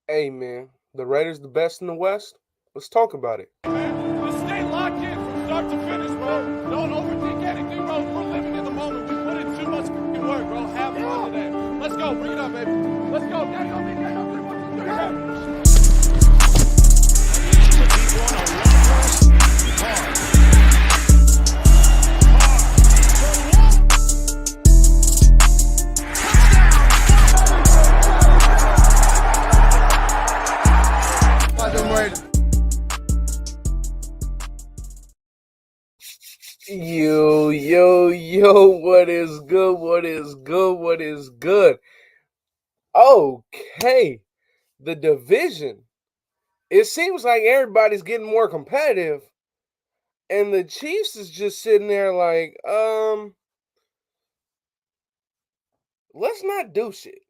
Hey, man, the Raiders the best in the West? Let's talk about it. Man, just stay locked in from start to finish, bro. Don't overthink anything, bro. We're living in the moment. We put in too much work, bro. Have fun today. Let's go. Bring it up, baby. Let's go. Yo, what is good? What is good? What is good? Okay, the division. It seems like everybody's getting more competitive, and the Chiefs is just sitting there like, let's not do shit.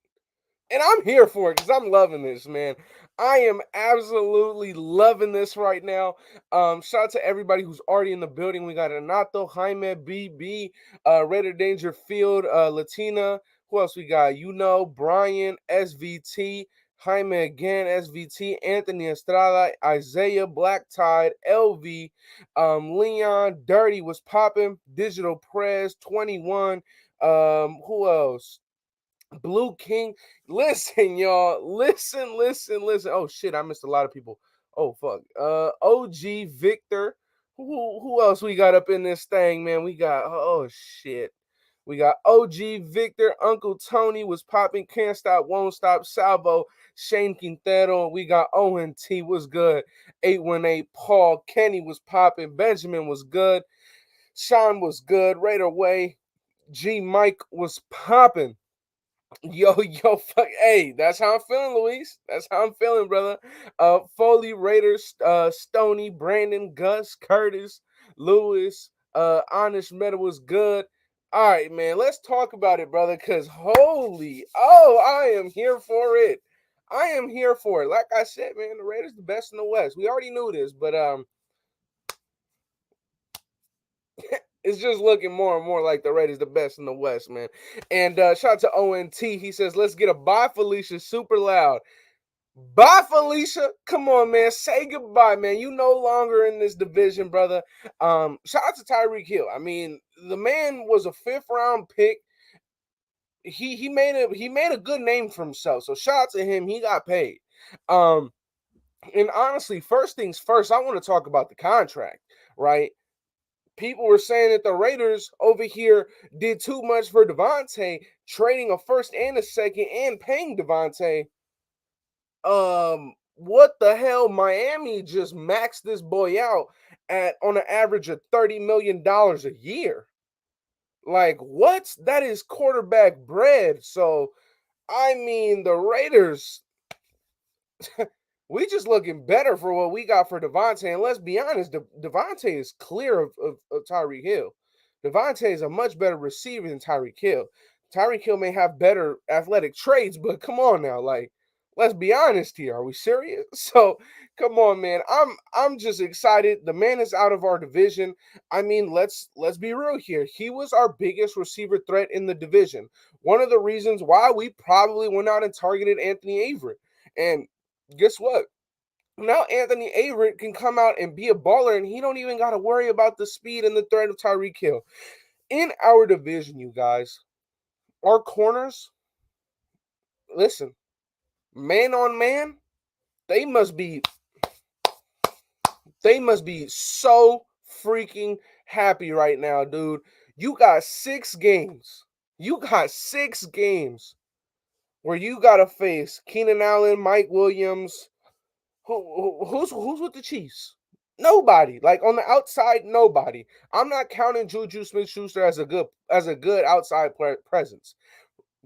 And I'm here for it because I'm loving this, man. I am absolutely loving this right now. Shout out to everybody who's already in the building. We got Anato, Jaime, BB, Raider Dangerfield, Latina. Who else we got? Brian, SVT, Jaime again, SVT, Anthony Estrada, Isaiah, Black Tide, LV, Leon, Dirty was popping, Digital Press, 21. Who else? Blue King. Listen, y'all. Listen. Oh shit, I missed a lot of people. Oh fuck. OG Victor. Who else we got up in this thing, man? We got oh shit. We got OG Victor, Uncle Tony was popping, can't stop, won't stop, Salvo, Shane Quintero. We got ONT was good, 818 Paul, Kenny was popping, Benjamin was good, Sean was good, Raider Way, G Mike was popping. Fuck, hey, that's how I'm feeling, Luis. That's how I'm feeling, brother. Foley, Raiders, Stony, Brandon, Gus, Curtis, Lewis, Honest Metal was good. All right, man, let's talk about it, brother, because I am here for it. I am here for it. Like I said, man, the Raiders the best in the West. We already knew this, but it's just looking more and more like the Raiders the best in the West, man. And shout out to ONT. He says, let's get a bye, Felicia, super loud. Bye, Felicia. Come on, man. Say goodbye, man. You no longer in this division, brother. Shout out to Tyreek Hill. I mean, the man was a 5th-round pick. He made a good name for himself. So shout out to him. He got paid. And honestly, first things first, I want to talk about the contract, right? People were saying that the Raiders over here did too much for Davante, trading a first and a second and paying Davante. What the hell? Miami just maxed this boy out at on an average of $30 million a year. Like, what? That is quarterback bread. So, I mean, the Raiders, we just looking better for what we got for Davante. And let's be honest, Davante is clear of Tyreek Hill. Davante is a much better receiver than Tyreek Hill. Tyreek Hill may have better athletic traits, but come on now, like, let's be honest here. Are we serious? So come on, man. I'm just excited. The man is out of our division. I mean, let's be real here. He was our biggest receiver threat in the division. One of the reasons why we probably went out and targeted Anthony Averett. And guess what? Now Anthony Averett can come out and be a baller, and he don't even got to worry about the speed and the threat of Tyreek Hill. In our division, you guys, our corners, listen, man on man, they must be so freaking happy right now, dude. You got 6 games. You got 6 games where you got to face Keenan Allen, Mike Williams. Who's with the Chiefs? Nobody. Like on the outside, nobody. I'm not counting Juju Smith-Schuster as a good outside presence.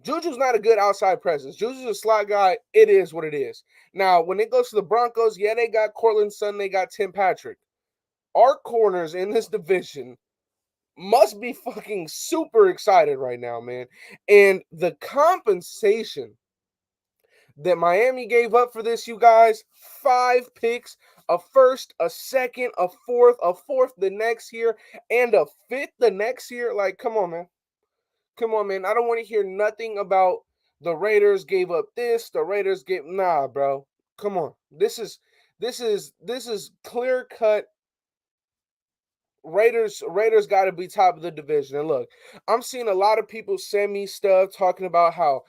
Juju's not a good outside presence. Juju's a slot guy. It is what it is. Now, when it goes to the Broncos, yeah, they got Cortland Sutton, they got Tim Patrick. Our corners in this division must be fucking super excited right now, man. And the compensation that Miami gave up for this, you guys, 5 picks, a first, a second, a fourth the next year, and a 5th the next year. Like, come on, man. Come on, man. I don't want to hear nothing about the Raiders gave up this, the Raiders gave, nah, bro. Come on. This is clear cut. Raiders got to be top of the division. And look, I'm seeing a lot of people send me stuff talking about how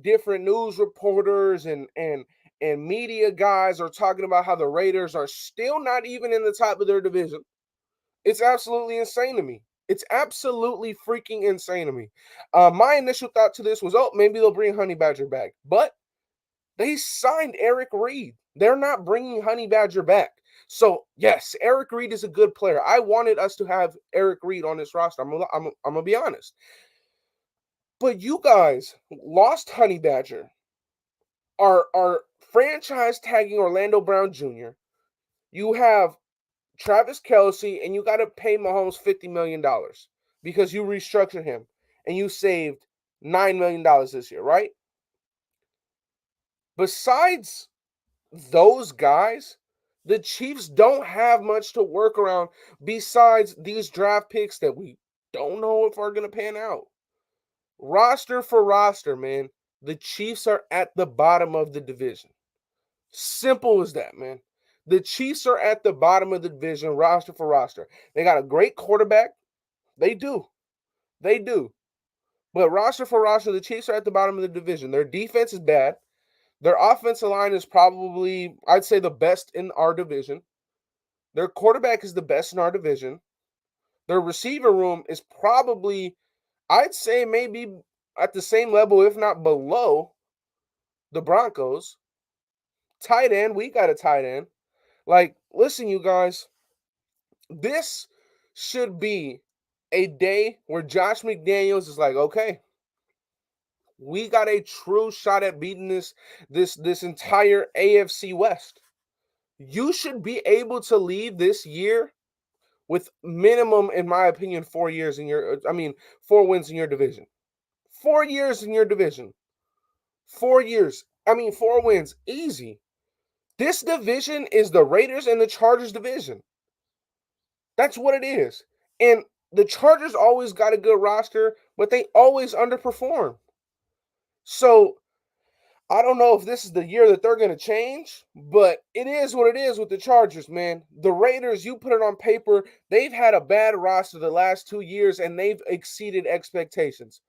different news reporters and media guys are talking about how the Raiders are still not even in the top of their division. It's absolutely insane to me. It's absolutely freaking insane to me. My initial thought to this was, oh, maybe they'll bring Honey Badger back, but they signed Eric Reed. They're not bringing Honey Badger back. So, yes, Eric Reed is a good player. I wanted us to have Eric Reed on this roster. I'm going to be honest. But you guys lost Honey Badger, are franchise tagging Orlando Brown Jr. You have Travis Kelce, and you got to pay Mahomes $50 million because you restructured him and you saved $9 million this year, right? Besides those guys, the Chiefs don't have much to work around besides these draft picks that we don't know if are going to pan out. Roster for roster, man, the Chiefs are at the bottom of the division. Simple as that, man. The Chiefs are at the bottom of the division, roster for roster. They got a great quarterback. They do. They do. But roster for roster, the Chiefs are at the bottom of the division. Their defense is bad. Their offensive line is probably, I'd say, the best in our division. Their quarterback is the best in our division. Their receiver room is probably, I'd say, maybe at the same level, if not below, the Broncos. Tight end, we got a tight end. Like, listen, you guys, this should be a day where Josh McDaniels is like, okay, we got a true shot at beating this entire AFC West. You should be able to leave this year with minimum, in my opinion, 4 years in your, 4 wins in your division. 4 years in your division. 4 years. 4 wins. Easy. This division is the Raiders and the Chargers division. That's what it is. And the Chargers always got a good roster, but they always underperform. So I don't know if this is the year that they're going to change, but it is what it is with the Chargers, man. The Raiders, you put it on paper, they've had a bad roster the last 2 years, and they've exceeded expectations.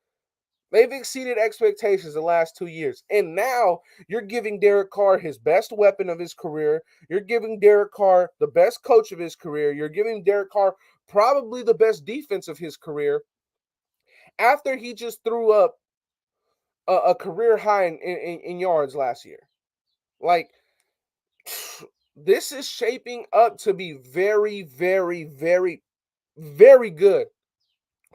They've exceeded expectations the last 2 years. And now you're giving Derek Carr his best weapon of his career. You're giving Derek Carr the best coach of his career. You're giving Derek Carr probably the best defense of his career after he just threw up a career high in yards last year. Like, this is shaping up to be very, very, very, very good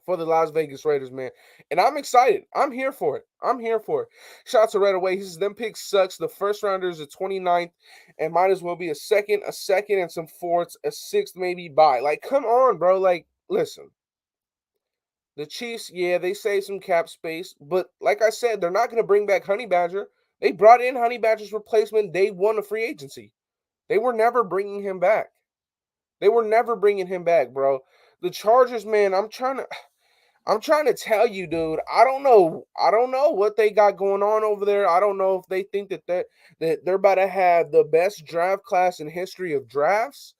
for the Las Vegas Raiders, man. And I'm excited. I'm here for it. I'm here for it. Shout out to Red Away. He says, them picks sucks. The first rounder is a 29th and might as well be a second, and some fourths, a sixth maybe buy. Like, come on, bro. Like, listen. The Chiefs, yeah, they save some cap space. But like I said, they're not going to bring back Honey Badger. They brought in Honey Badger's replacement day one of free agency. They were never bringing him back. They were never bringing him back, bro. The Chargers, man, I'm trying to tell you, dude. I don't know what they got going on over there. I don't know if they think that they're about to have the best draft class in history of drafts.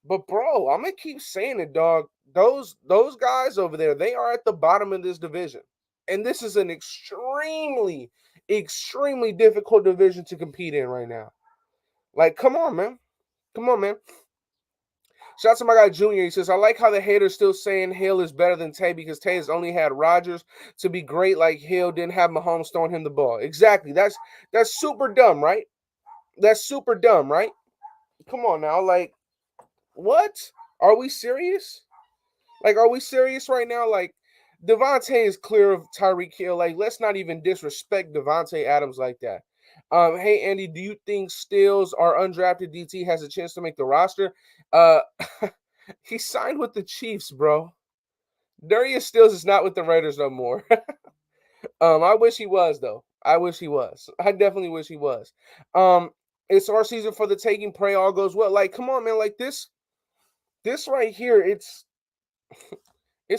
But bro, I'm gonna keep saying it, dog. Those guys over there, they are at the bottom of this division. And this is an extremely, extremely difficult division to compete in right now. Like, come on, man. Come on, man. Shout out to my guy Junior. He says, I like how the haters still saying Hill is better than Tay because Tay has only had Rodgers to be great like Hill didn't have Mahomes throwing him the ball. Exactly. That's super dumb, right? That's super dumb, right? Come on now. Like, what? Are we serious? Like, are we serious right now? Like, Davante is clear of Tyreek Hill. Like, let's not even disrespect Davante Adams like that. Hey, Andy, do you think Stills, our undrafted DT, has a chance to make the roster? He signed with the Chiefs, bro. Darius Stills is not with the Raiders no more. I wish he was, though. I wish he was. I definitely wish he was. It's our season for the taking. Pray all goes well. Like, come on, man. Like, this right here, it's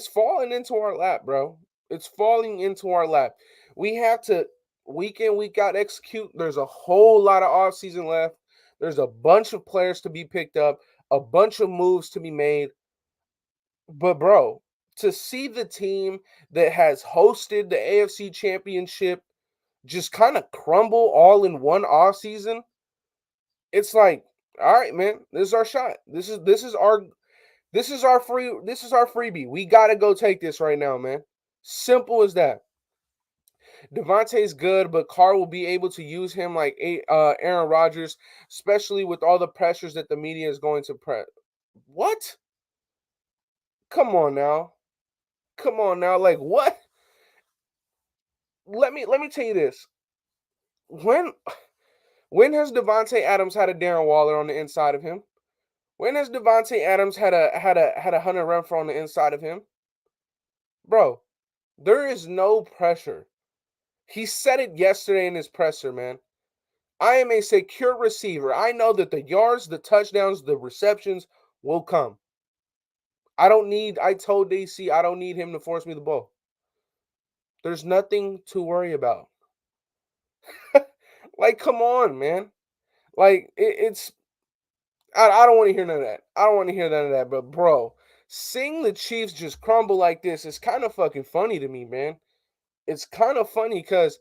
falling into our lap, bro. It's falling into our lap. We have to week in, week out execute. There's a whole lot of offseason left. There's a bunch of players to be picked up, a bunch of moves to be made. But, bro, to see the team that has hosted the AFC Championship just kind of crumble all in one offseason, it's like, all right, man, this is our shot. This is our freebie. We gotta go take this right now, man. Simple as that. Davante's good, but Carr will be able to use him like Aaron Rodgers, especially with all the pressures that the media is going to press. What? Come on now. Come on now. Like what? Let me tell you this. When when has Davante Adams had a Darren Waller on the inside of him? When has Davante Adams had a Hunter Renfrow on the inside of him? Bro, there is no pressure. He said it yesterday in his presser, man. I am a secure receiver. I know that the yards, the touchdowns, the receptions will come. I told DC, I don't need him to force me the ball. There's nothing to worry about. Like, come on, man. Like, I don't want to hear none of that. I don't want to hear none of that. But, bro, seeing the Chiefs just crumble like this is kind of fucking funny to me, man. It's kind of funny because,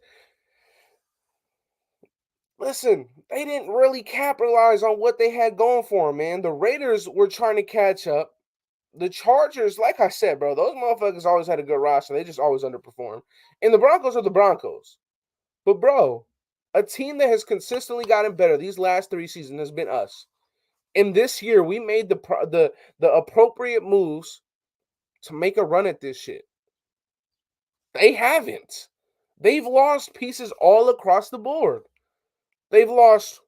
listen, they didn't really capitalize on what they had going for them, man. The Raiders were trying to catch up. The Chargers, like I said, bro, those motherfuckers always had a good roster. They just always underperform. And the Broncos are the Broncos. But, bro, a team that has consistently gotten better these last 3 seasons has been us. And this year, we made the appropriate moves to make a run at this shit. They haven't. They've lost pieces all across the board. They've lost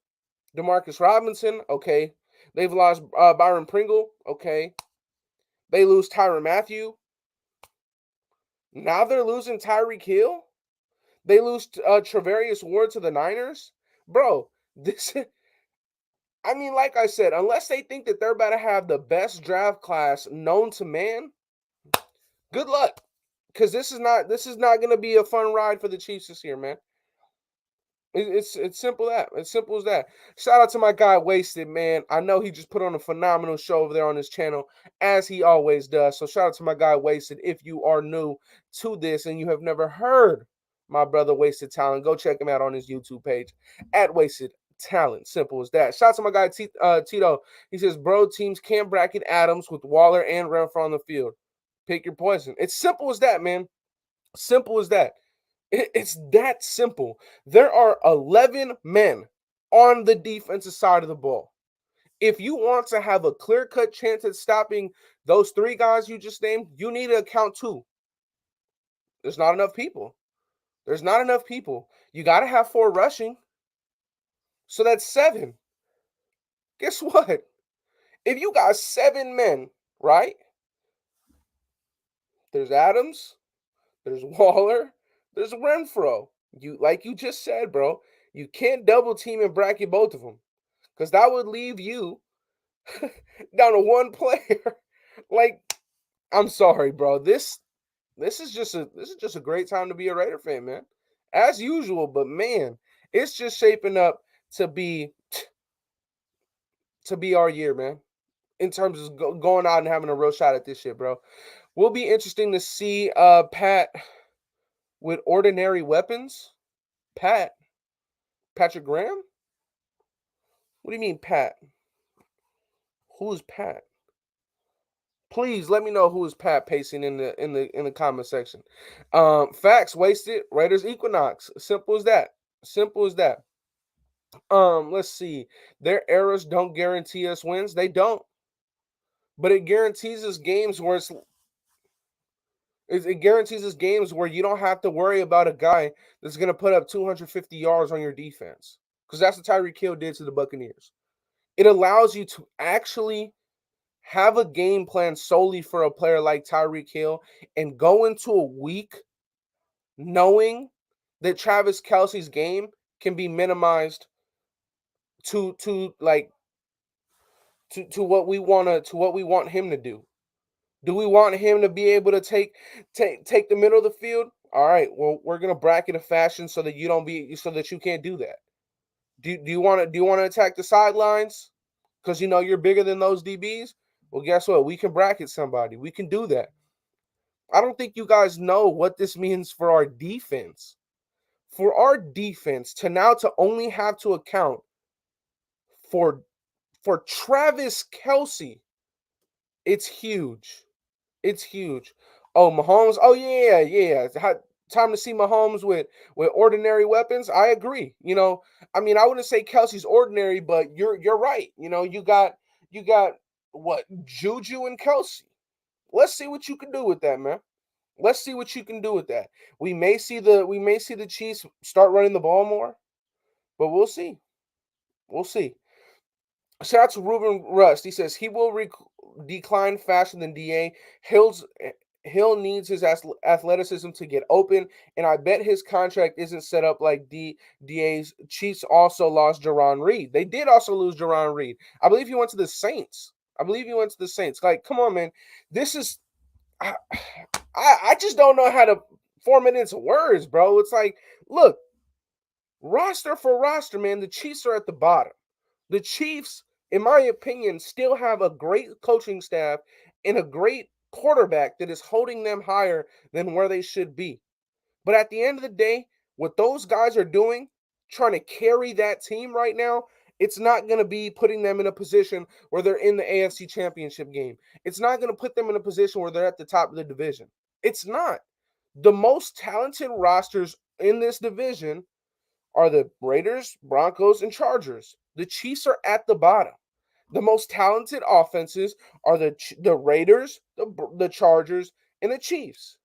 Demarcus Robinson, okay. They've lost Byron Pringle, okay. They lose Tyrann Mathieu. Now they're losing Tyreek Hill. They lose Travarius Ward to the Niners. Bro, this I mean, like I said, unless they think that they're about to have the best draft class known to man, good luck. Because this is not going to be a fun ride for the Chiefs this year, man. It's simple that. It's simple as that. Shout out to my guy Wasted, man. I know he just put on a phenomenal show over there on his channel, as he always does. So shout out to my guy Wasted. If you are new to this and you have never heard my brother Wasted Talent, go check him out on his YouTube page at Wasted Talent. Simple as that. Shout out to my guy Tito. He says, bro, teams can't bracket Adams with Waller and Renfrow on the field. Pick your poison. It's simple as that, man. Simple as that. It's that simple. There are 11 men on the defensive side of the ball. If you want to have a clear-cut chance at stopping those 3 guys you just named, you need to account 2. There's not enough people. There's not enough people. You got to have 4 rushing. So that's 7. Guess what? If you got 7 men, right? There's Adams, there's Waller, there's Renfrow. Like you just said, bro, you can't double team and bracket both of them because that would leave you down to 1 player. Like, I'm sorry, bro. This is just a great time to be a Raider fan, man. As usual, but man, it's just shaping up to be our year, man. In terms of going out and having a real shot at this shit, bro. Will be interesting to see Pat with ordinary weapons. Patrick Graham? What do you mean, Pat? Who's Pat? Please let me know who is Pat pacing in the comment section. Facts Wasted. Raiders Equinox. Simple as that. Simple as that. Let's see. Their errors don't guarantee us wins. They don't. But it guarantees us games where it guarantees us games where you don't have to worry about a guy that's going to put up 250 yards on your defense. Because that's what Tyreek Hill did to the Buccaneers. It allows you to actually have a game plan solely for a player like Tyreek Hill and go into a week knowing that Travis Kelce's game can be minimized to what we want him to do. Do we want him to be able to take the middle of the field? All right. Well, we're gonna bracket a fashion so that you can't do that. Do you want to attack the sidelines? Because you're bigger than those DBs. Well, guess what? We can bracket somebody. We can do that. I don't think you guys know what this means for our defense. For our defense to only have to account for Travis Kelce, it's huge. It's huge. Oh, Mahomes. Oh yeah. Time to see Mahomes with ordinary weapons. I agree. I wouldn't say Kelsey's ordinary, but you're right. You got what, Juju and Kelsey. Let's see what you can do with that, man. Let's see what you can do with that. We may see the Chiefs start running the ball more, but we'll see. We'll see. Shout out to Ruben Rust. He says he will decline faster than Da. Hill needs his athleticism to get open, and I bet his contract isn't set up like Da's. Chiefs also lost Jaron Reed. They did also lose Jaron Reed. I believe he went to the Saints. Like, come on, man. This is I just don't know how to form it into words, bro. It's like, look, roster for roster, man. The Chiefs are at the bottom. The Chiefs, in my opinion, still have a great coaching staff and a great quarterback that is holding them higher than where they should be. But at the end of the day, what those guys are doing, trying to carry that team right now, it's not going to be putting them in a position where they're in the AFC Championship game. It's not going to put them in a position where they're at the top of the division. It's not. The most talented rosters in this division are the Raiders, Broncos, and Chargers. The Chiefs are at the bottom. The most talented offenses are the Raiders, the Chargers, and the Chiefs.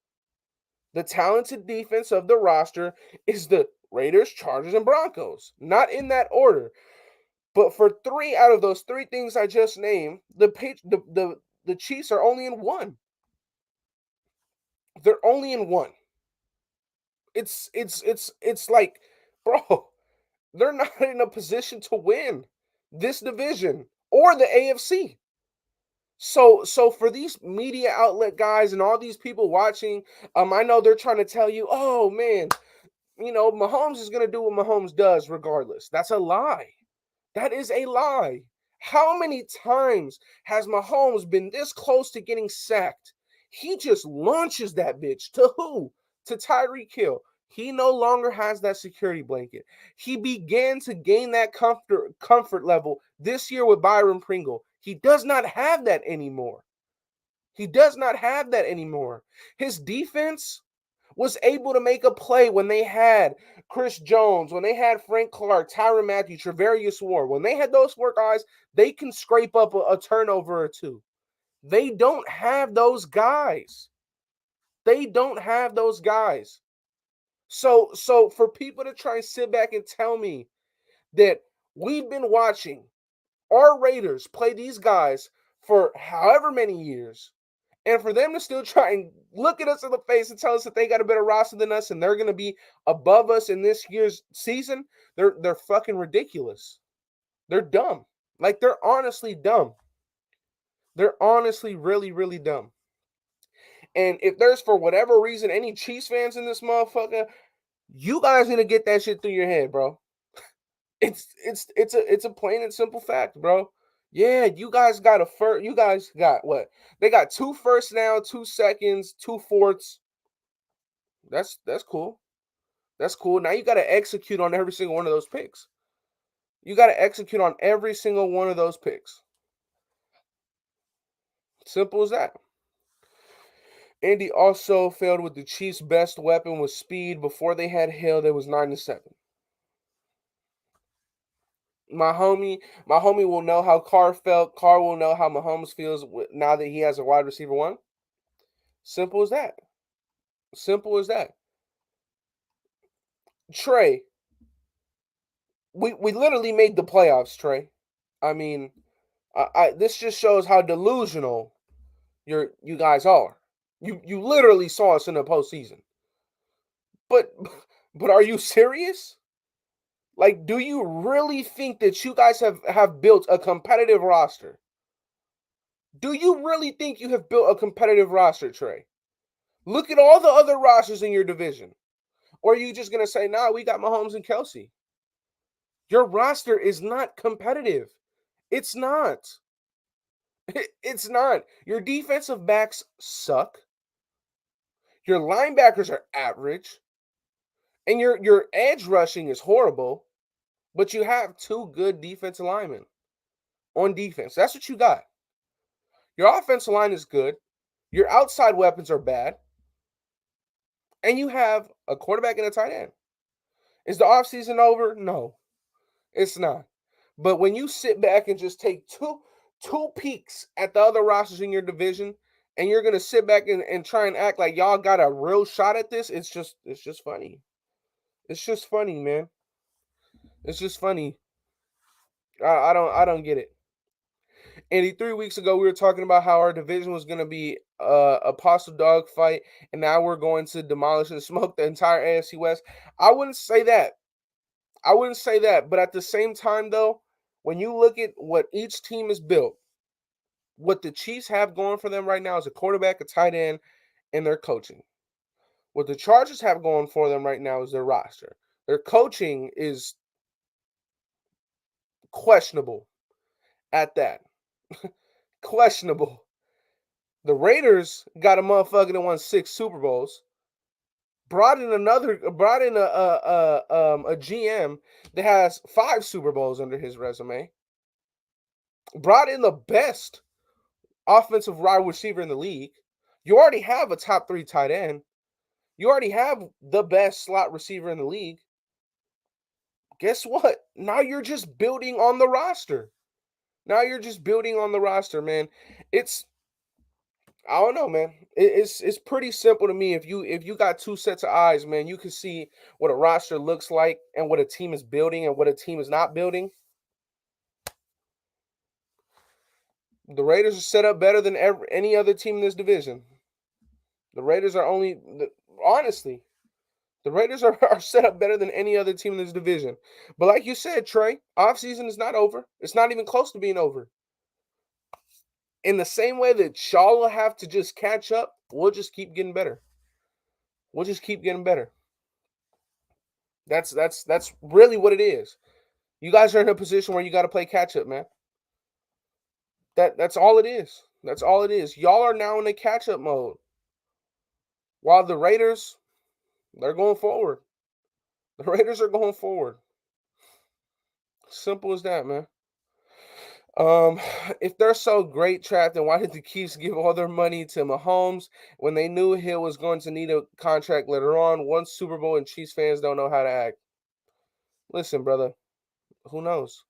The talented defense of the roster is the Raiders, Chargers, and Broncos. Not in that order. But for 3 out of those 3 things I just named, the Chiefs are only in one. They're only in one. It's like, bro, they're not in a position to win this division or the AFC. So for these media outlet guys and all these people watching, I know they're trying to tell you, oh man, Mahomes is gonna do what Mahomes does regardless. That's a lie. That is a lie. How many times has Mahomes been this close to getting sacked? He just launches that bitch to who? To Tyreek Hill. He no longer has that security blanket. He began to gain that comfort level this year with Byron Pringle. He does not have that anymore. He does not have that anymore. His defense was able to make a play when they had Chris Jones, when they had Frank Clark, Tyrann Mathieu, Travarius Ward. When they had those 4 guys, they can scrape up a turnover or 2. They don't have those guys. They don't have those guys. So for people to try and sit back and tell me that we've been watching our Raiders play these guys for however many years, and for them to still try and look at us in the face and tell us that they got a better roster than us and they're going to be above us in this year's season, they're fucking ridiculous. They're dumb. Like, they're honestly dumb. They're honestly really, really dumb. And if there's, for whatever reason, any Chiefs fans in this motherfucker, you guys need to get that shit through your head, bro. It's a plain and simple fact, bro. Yeah, you guys got you guys got what? They got 2 firsts now, 2 seconds, 2 fourths. That's cool. That's cool. Now you got to execute on every single one of those picks. You got to execute on every single one of those picks. Simple as that. Indy also failed with the Chiefs' best weapon was speed. Before they had Hill, there was 9-7. My homie will know how Carr felt. Carr will know how Mahomes feels now that he has a wide receiver 1. Simple as that. Simple as that. Trey, we literally made the playoffs, Trey. I mean, this just shows how delusional you guys are. You literally saw us in the postseason. But are you serious? Like, do you really think that you guys have built a competitive roster? Do you really think you have built a competitive roster, Trey? Look at all the other rosters in your division. Or are you just going to say, nah, we got Mahomes and Kelsey? Your roster is not competitive. It's not. It's not. Your defensive backs suck. Your linebackers are average. And your edge rushing is horrible. But you have two good defensive linemen on defense. That's what you got. Your offensive line is good. Your outside weapons are bad. And you have a quarterback and a tight end. Is the offseason over? No, it's not. But when you sit back and just take two peeks at the other rosters in your division, and you're gonna sit back and try and act like y'all got a real shot at this, it's just funny. It's just funny, man. It's just funny. I don't get it. Andy, 3 weeks ago we were talking about how our division was gonna be a possible dog fight, and now we're going to demolish and smoke the entire AFC West. I wouldn't say that. I wouldn't say that, but at the same time, though, when you look at what each team is built, what the Chiefs have going for them right now is a quarterback, a tight end, and their coaching. What the Chargers have going for them right now is their roster. Their coaching is questionable at that. Questionable. The Raiders got a motherfucker that won 6 Super Bowls. Brought in a GM that has 5 Super Bowls under his resume. Brought in the best offensive wide receiver in the league. You already have a top 3 tight end. You already have the best slot receiver in the league. Guess what? Now you're just building on the roster. Man. I don't know, man. It's pretty simple to me. If you got 2 sets of eyes, man, you can see what a roster looks like and what a team is building and what a team is not building. The Raiders are set up better than any other team in this division. The Raiders are honestly, the Raiders are set up better than any other team in this division. But like you said, Trey, offseason is not over. It's not even close to being over. In the same way that y'all will have to just catch up, we'll just keep getting better. That's really what it is. You guys are in a position where you got to play catch up, man. That's all it is. That's all it is. Y'all are now in a catch up mode. While the Raiders, they're going forward. The Raiders are going forward. Simple as that, man. If they're so great, trapped, then why did the Chiefs give all their money to Mahomes when they knew Hill was going to need a contract later on? One Super Bowl and Chiefs fans don't know how to act. Listen, brother, who knows?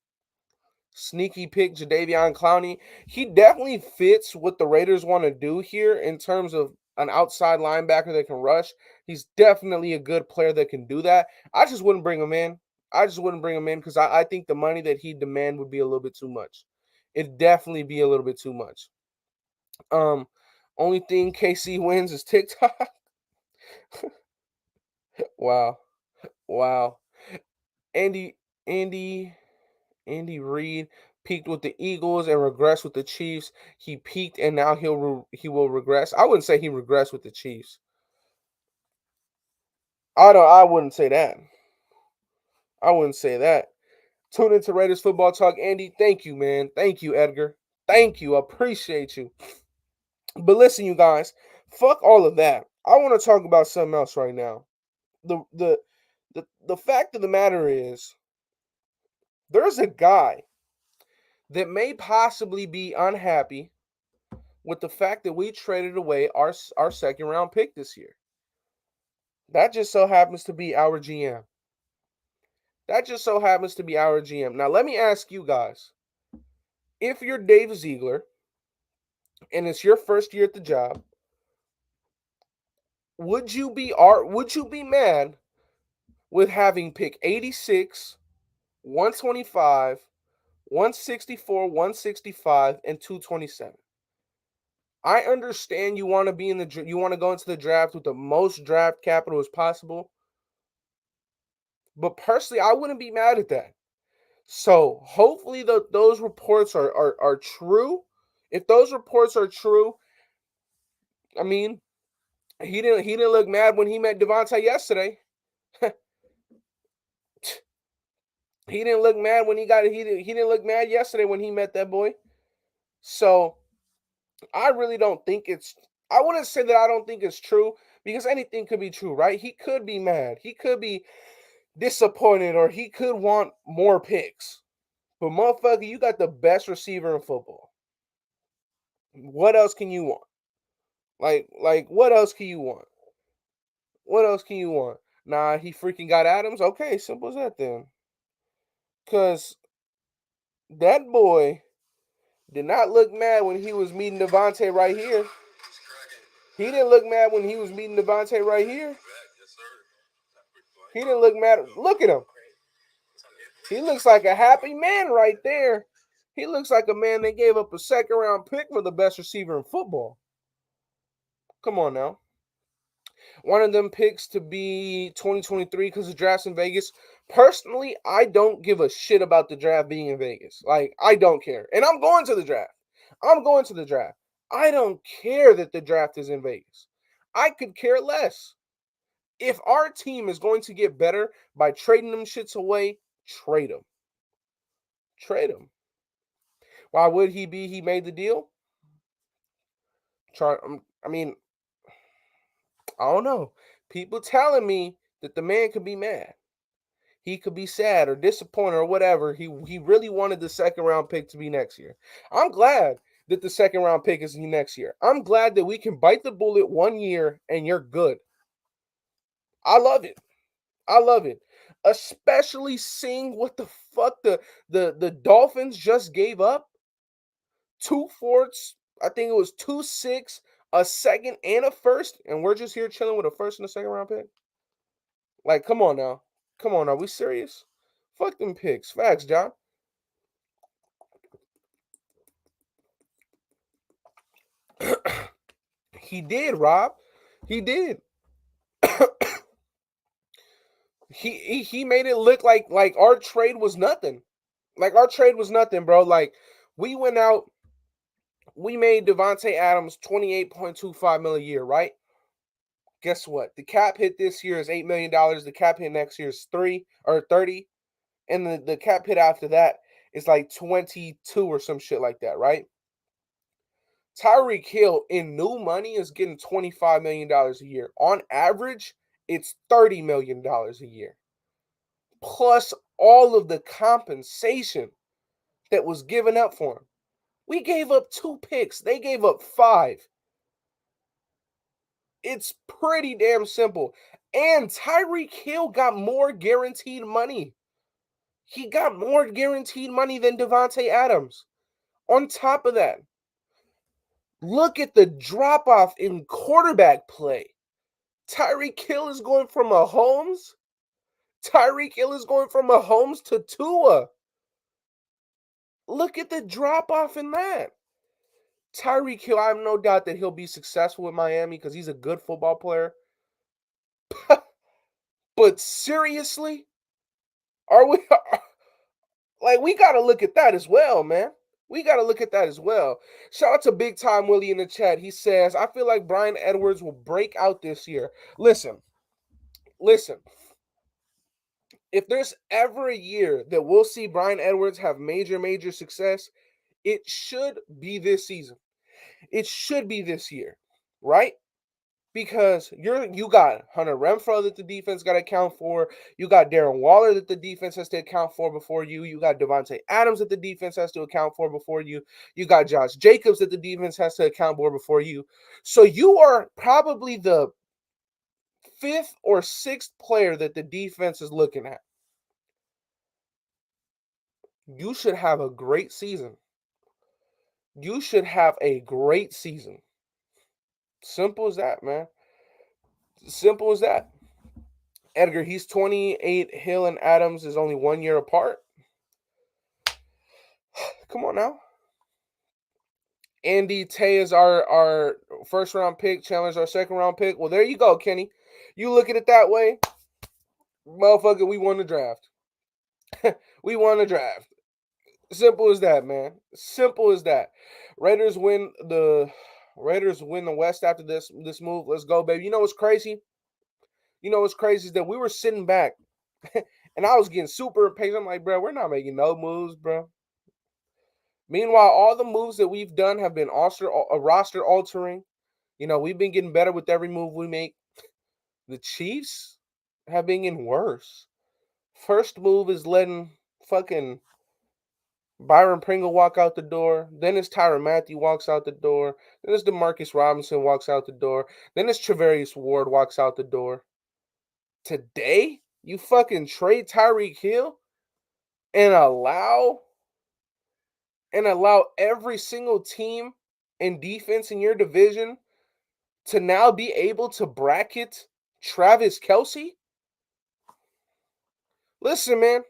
Sneaky pick Jadeveon Clowney. He definitely fits what the Raiders want to do here in terms of an outside linebacker that can rush. He's definitely a good player that can do that. I just wouldn't bring him in. Because I think the money that he'd demand would be a little bit too much. It'd definitely be a little bit too much. Only thing KC wins is TikTok. Wow. Andy Reid peaked with the Eagles and regressed with the Chiefs. He peaked and now he will regress. I wouldn't say he regressed with the Chiefs. I wouldn't say that. Tune into Raiders Football Talk. Andy, thank you, man. Thank you, Edgar. Thank you. I appreciate you. But listen, you guys, fuck all of that. I want to talk about something else right now. The fact of the matter is, there's a guy that may possibly be unhappy with the fact that we traded away our second round pick this year. That just so happens to be our GM. Now, let me ask you guys. If you're Dave Ziegler and it's your first year at the job, would you be mad with having pick 86, 125, 164, 165, and 227? I understand you want to go into the draft with the most draft capital as possible. But personally, I wouldn't be mad at that. So hopefully those reports are true. If those reports are true, I mean, He didn't look mad when he met Davante yesterday. He didn't look mad when he didn't look mad yesterday when he met that boy. So I really don't think I wouldn't say that I don't think it's true because anything could be true, right? He could be mad. He could be disappointed or he could want more picks. But motherfucker, you got the best receiver in football. What else can you want? Like what else can you want? What else can you want? Nah, he freaking got Adams. Okay, simple as that then. Cause that boy did not look mad when he was meeting Davante right here. He didn't look mad when he was meeting Davante right here. He didn't look mad. Look at him. He looks like a happy man right there. He looks like a man that gave up a second-round pick for the best receiver in football. Come on now. One of them picks to be 2023 because the draft's in Vegas. Personally, I don't give a shit about the draft being in Vegas. Like, I don't care. And I'm going to the draft. I'm going to the draft. I don't care that the draft is in Vegas. I could care less. If our team is going to get better by trading them shits away, trade them. Trade them. Why would he be? He made the deal? I mean, I don't know. People telling me that the man could be mad. He could be sad or disappointed or whatever. He really wanted the second round pick to be next year. I'm glad that the second round pick is next year. I'm glad that we can bite the bullet 1 year and you're good. I love it. I love it. Especially seeing what the fuck the Dolphins just gave up. 2 fourths, I think it was 2-6, a second and a first, and we're just here chilling with a first and a second round pick. Like, come on now. Come on, are we serious? Fuck them picks. Facts, John. He did, Rob. He did. he made it look like our trade was nothing. Like our trade was nothing, bro. Like we went out, we made Davante Adams $28.25 million a year, right? Guess what? The cap hit this year is $8 million. The cap hit next year is 30, and the cap hit after that is like 22 or some shit like that, right? Tyreek Hill in new money is getting $25 million a year. On average, it's $30 million a year. Plus all of the compensation that was given up for him. We gave up 2 picks. They gave up 5. It's pretty damn simple. And Tyreek Hill got more guaranteed money. He got more guaranteed money than Davante Adams. On top of that, look at the drop-off in quarterback play. Tyreek Hill is going from Mahomes. Tyreek Hill is going from Mahomes to Tua. Look at the drop-off in that. Tyreek Hill, I have no doubt that he'll be successful in Miami because he's a good football player. But seriously, are we like we got to look at that as well, man. We got to look at that as well. Shout out to Big Time Willie in the chat. He says, I feel like Bryan Edwards will break out this year. Listen. If there's ever a year that we'll see Bryan Edwards have major success, it should be this season. It should be this year, right? Because you got Hunter Renfrow that the defense got to account for. You got Darren Waller that the defense has to account for before you. You got Davante Adams that the defense has to account for before you. You got Josh Jacobs that the defense has to account for before you. So you are probably the 5th or 6th player that the defense is looking at. You should have a great season. You should have a great season. Simple as that, man. Simple as that. Edgar, he's 28. Hill and Adams is only 1 year apart. Come on now. Andy Tay is our first round pick. Chandler's our second round pick. Well, there you go, Kenny. You look at it that way. Motherfucker, we won the draft. We won the draft. Simple as that, man. Simple as that. Raiders win the Raiders win the West after this move. Let's go, baby. You know what's crazy? You know what's crazy is that we were sitting back and I was getting super impatient. I'm like, bro, we're not making no moves, bro. Meanwhile, all the moves that we've done have been roster altering. You know, we've been getting better with every move we make. The Chiefs have been getting worse. First move is letting fucking Byron Pringle walk out the door. Then it's Tyrann Mathieu walks out the door. Then it's Demarcus Robinson walks out the door. Then it's Travarius Ward walks out the door. Today, you fucking trade Tyreek Hill and allow every single team and defense in your division to now be able to bracket Travis Kelce? Listen, man,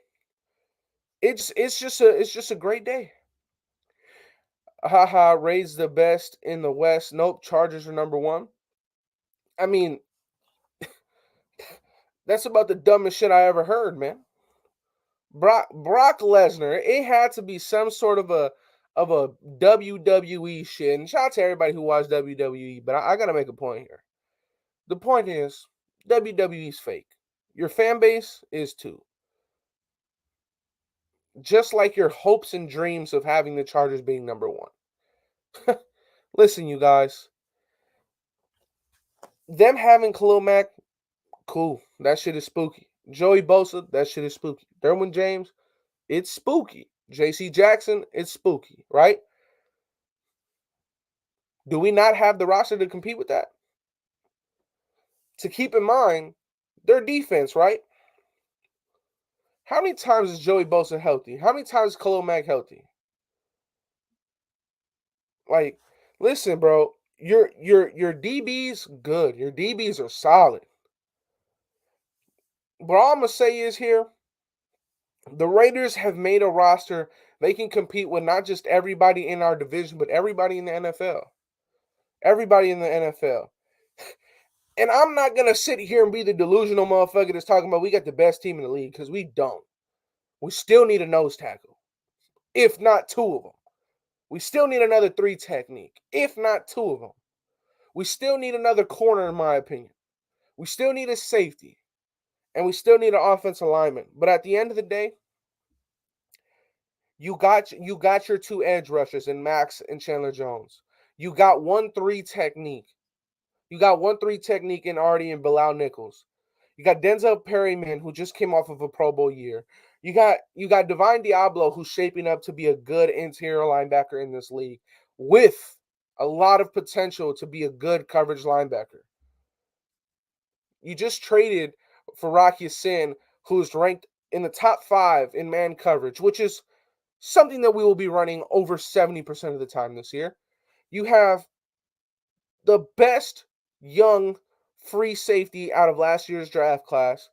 it's just a great day. Haha, Rays the best in the West. Nope, Chargers are number one. I mean, that's about the dumbest shit I ever heard, man. Brock Lesnar, it had to be some sort of a WWE shit. And shout out to everybody who watched WWE, but I gotta make a point here. The point is, WWE's fake. Your fan base is too. Just like your hopes and dreams of having the Chargers being number one. Listen, you guys. Them having Khalil Mack, cool. That shit is spooky. Joey Bosa, that shit is spooky. Derwin James, it's spooky. J.C. Jackson, it's spooky, right? Do we not have the roster to compete with that? To keep in mind, their defense, right? How many times is Joey Bosa healthy? How many times is Khalil Mack healthy? Like, listen, bro, your DB's good. Your DBs are solid. But all I'm gonna say is here, the Raiders have made a roster they can compete with not just everybody in our division, but everybody in the NFL. Everybody in the NFL. And I'm not going to sit here and be the delusional motherfucker that's talking about we got the best team in the league, because we don't. We still need a nose tackle, if not two of them. We still need another 3 technique, if not 2 of them. We still need another corner, in my opinion. We still need a safety. And we still need an offensive lineman. But at the end of the day, you got your 2 edge rushers in Max and Chandler Jones. You got 1-3 technique. You got 1-3 technique in Artie and Bilal Nichols. You got Denzel Perryman, who just came off of a Pro Bowl year. You got Divine Diablo, who's shaping up to be a good interior linebacker in this league, with a lot of potential to be a good coverage linebacker. You just traded for Rocky Sin, who's ranked in the top 5 in man coverage, which is something that we will be running over 70% of the time this year. You have the best young free safety out of last year's draft class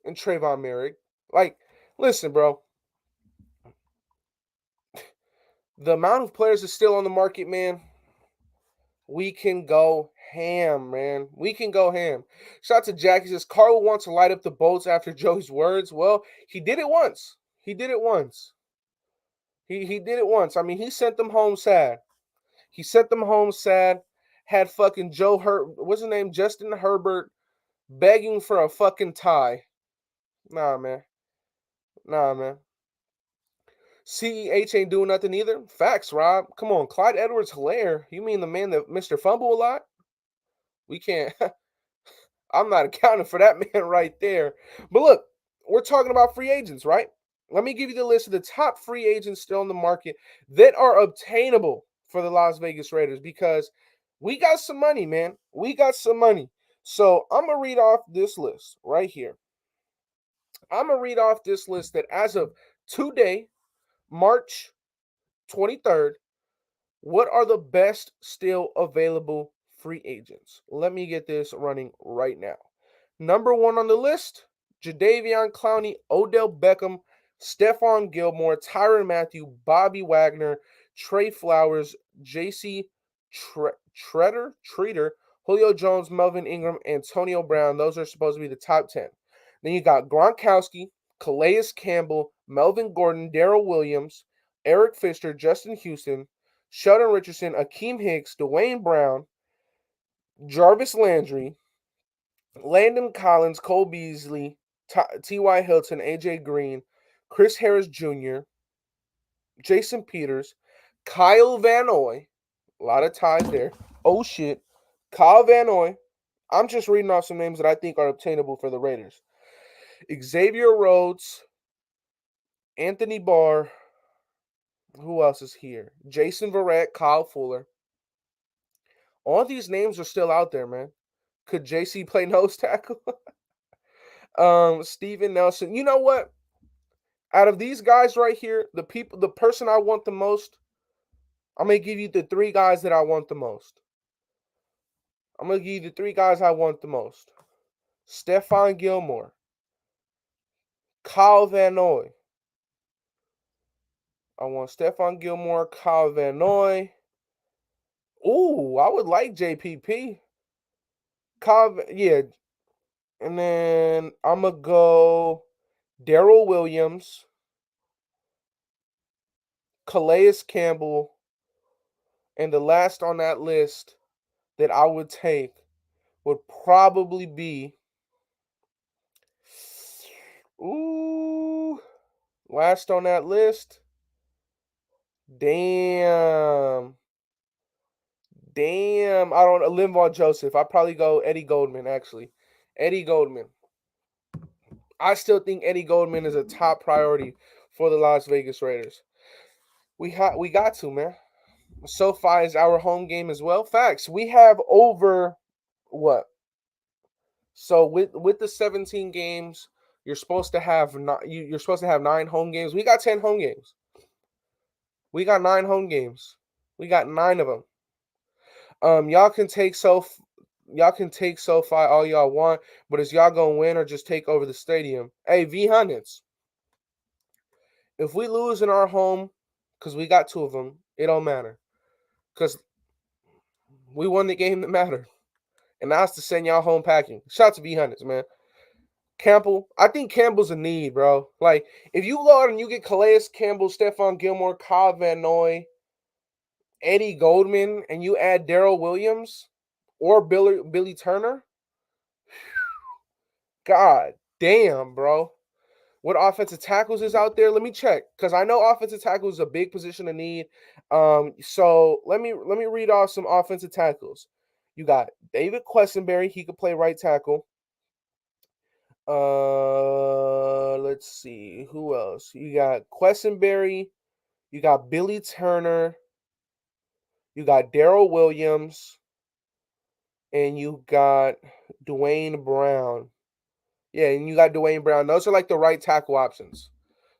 in Trayvon Merrick. Like, listen, bro. The amount of players that's still on the market, man, we can go ham, man. We can go ham. Shout out to Jack. He says, Carl wants to light up the boats after Joey's words. Well, he did it once. He did it once. He did it once. I mean, he sent them home sad. He sent them home sad. Had fucking what's his name? Justin Herbert begging for a fucking tie. Nah, man. CEH ain't doing nothing either. Facts, Rob. Come on, Clyde Edwards-Helaire. You mean the man that Mr. Fumble a lot? We can't. I'm not accounting for that man right there. But look, we're talking about free agents, right? Let me give you the list of the top free agents still in the market that are obtainable for the Las Vegas Raiders, because we got some money, man. We got some money. So I'm going to read off this list right here. I'm going to read off this list that as of today, March 23rd, what are the best still available free agents? Let me get this running right now. Number 1 on the list, Jadeveon Clowney, Odell Beckham, Stephon Gilmore, Tyrann Mathieu, Bobby Wagner, Trey Flowers, J.C. Treader, Julio Jones, Melvin Ingram, Antonio Brown. Those are supposed to be the top 10. Then you got Gronkowski, Calais Campbell, Melvin Gordon, Darrell Williams, Eric Fisher, Justin Houston, Sheldon Richardson, Akeem Hicks, Dwayne Brown, Jarvis Landry, Landon Collins, Cole Beasley, T.Y. Hilton, A.J. Green, Chris Harris Jr., Jason Peters, Kyle Van Noy. A lot of ties there. Oh, shit. Kyle Van Noy. I'm just reading off some names that I think are obtainable for the Raiders. Xavier Rhodes, Anthony Barr. Who else is here? Jason Verrett, Kyle Fuller. All these names are still out there, man. Could JC play nose tackle? Steven Nelson. You know what? Out of these guys right here, the person I want the most, I'm gonna give you the three guys that I want the most. I'm gonna give you the three guys I want the most. Stephon Gilmore, Kyle Van Noy. I want Stephon Gilmore, Kyle Van Noy. Ooh, I would like JPP. Yeah. And then I'm gonna go Daryl Williams, Calais Campbell, and the last on that list that I would take would probably be last on that list. Damn. I don't know. Linval Joseph. I'd probably go Eddie Goldman, actually. Eddie Goldman. I still think Eddie Goldman is a top priority for the Las Vegas Raiders. We got to, man. SoFi is our home game as well. Facts. We have over what? So with the 17 games, you're supposed to have you're supposed to have 9 home games. We got 10 home games. We got 9 home games. We got 9 of them. Y'all can take SoFi all y'all want, but is y'all gonna win or just take over the stadium? Hey, V-Hundreds. If we lose in our home, because we got 2 of them, it don't matter. Because we won the game that mattered. And that's to send y'all home packing. Shout out to V-Hundreds, man. Campbell, I think Campbell's a need, bro. Like, if you load and you get Calais Campbell, Stephon Gilmore, Kyle Van Noy, Eddie Goldman, and you add Daryl Williams or Billy Turner, god damn, bro. What offensive tackles is out there? Let me check, because I know offensive tackle is a big position to need. So let me read off some offensive tackles. You got David Quessenberry, he could play right tackle. Let's see. Who else? You got Quessenberry. You got Billy Turner. You got Daryl Williams. And you got Dwayne Brown. Yeah, and you got Dwayne Brown. Those are like the right tackle options.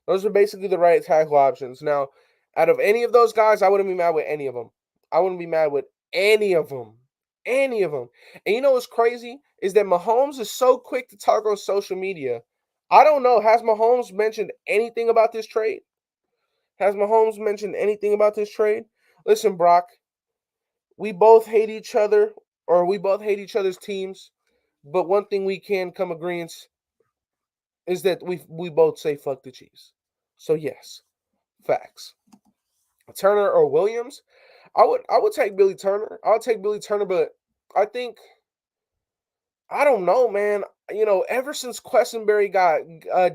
Those are basically the right tackle options. Now, out of any of those guys, I wouldn't be mad with any of them. I wouldn't be mad with any of them. Any of them. And you know what's crazy? Is that Mahomes is so quick to talk on social media. I don't know. Has Mahomes mentioned anything about this trade? Has Mahomes mentioned anything about this trade? Listen, Brock, we both hate each other, or we both hate each other's teams. But one thing we can come agreement is that we both say fuck the Chiefs. So yes, facts. Turner or Williams? I would take Billy Turner. I'll take Billy Turner, but I think I don't know, man. You know, ever since Quessenberry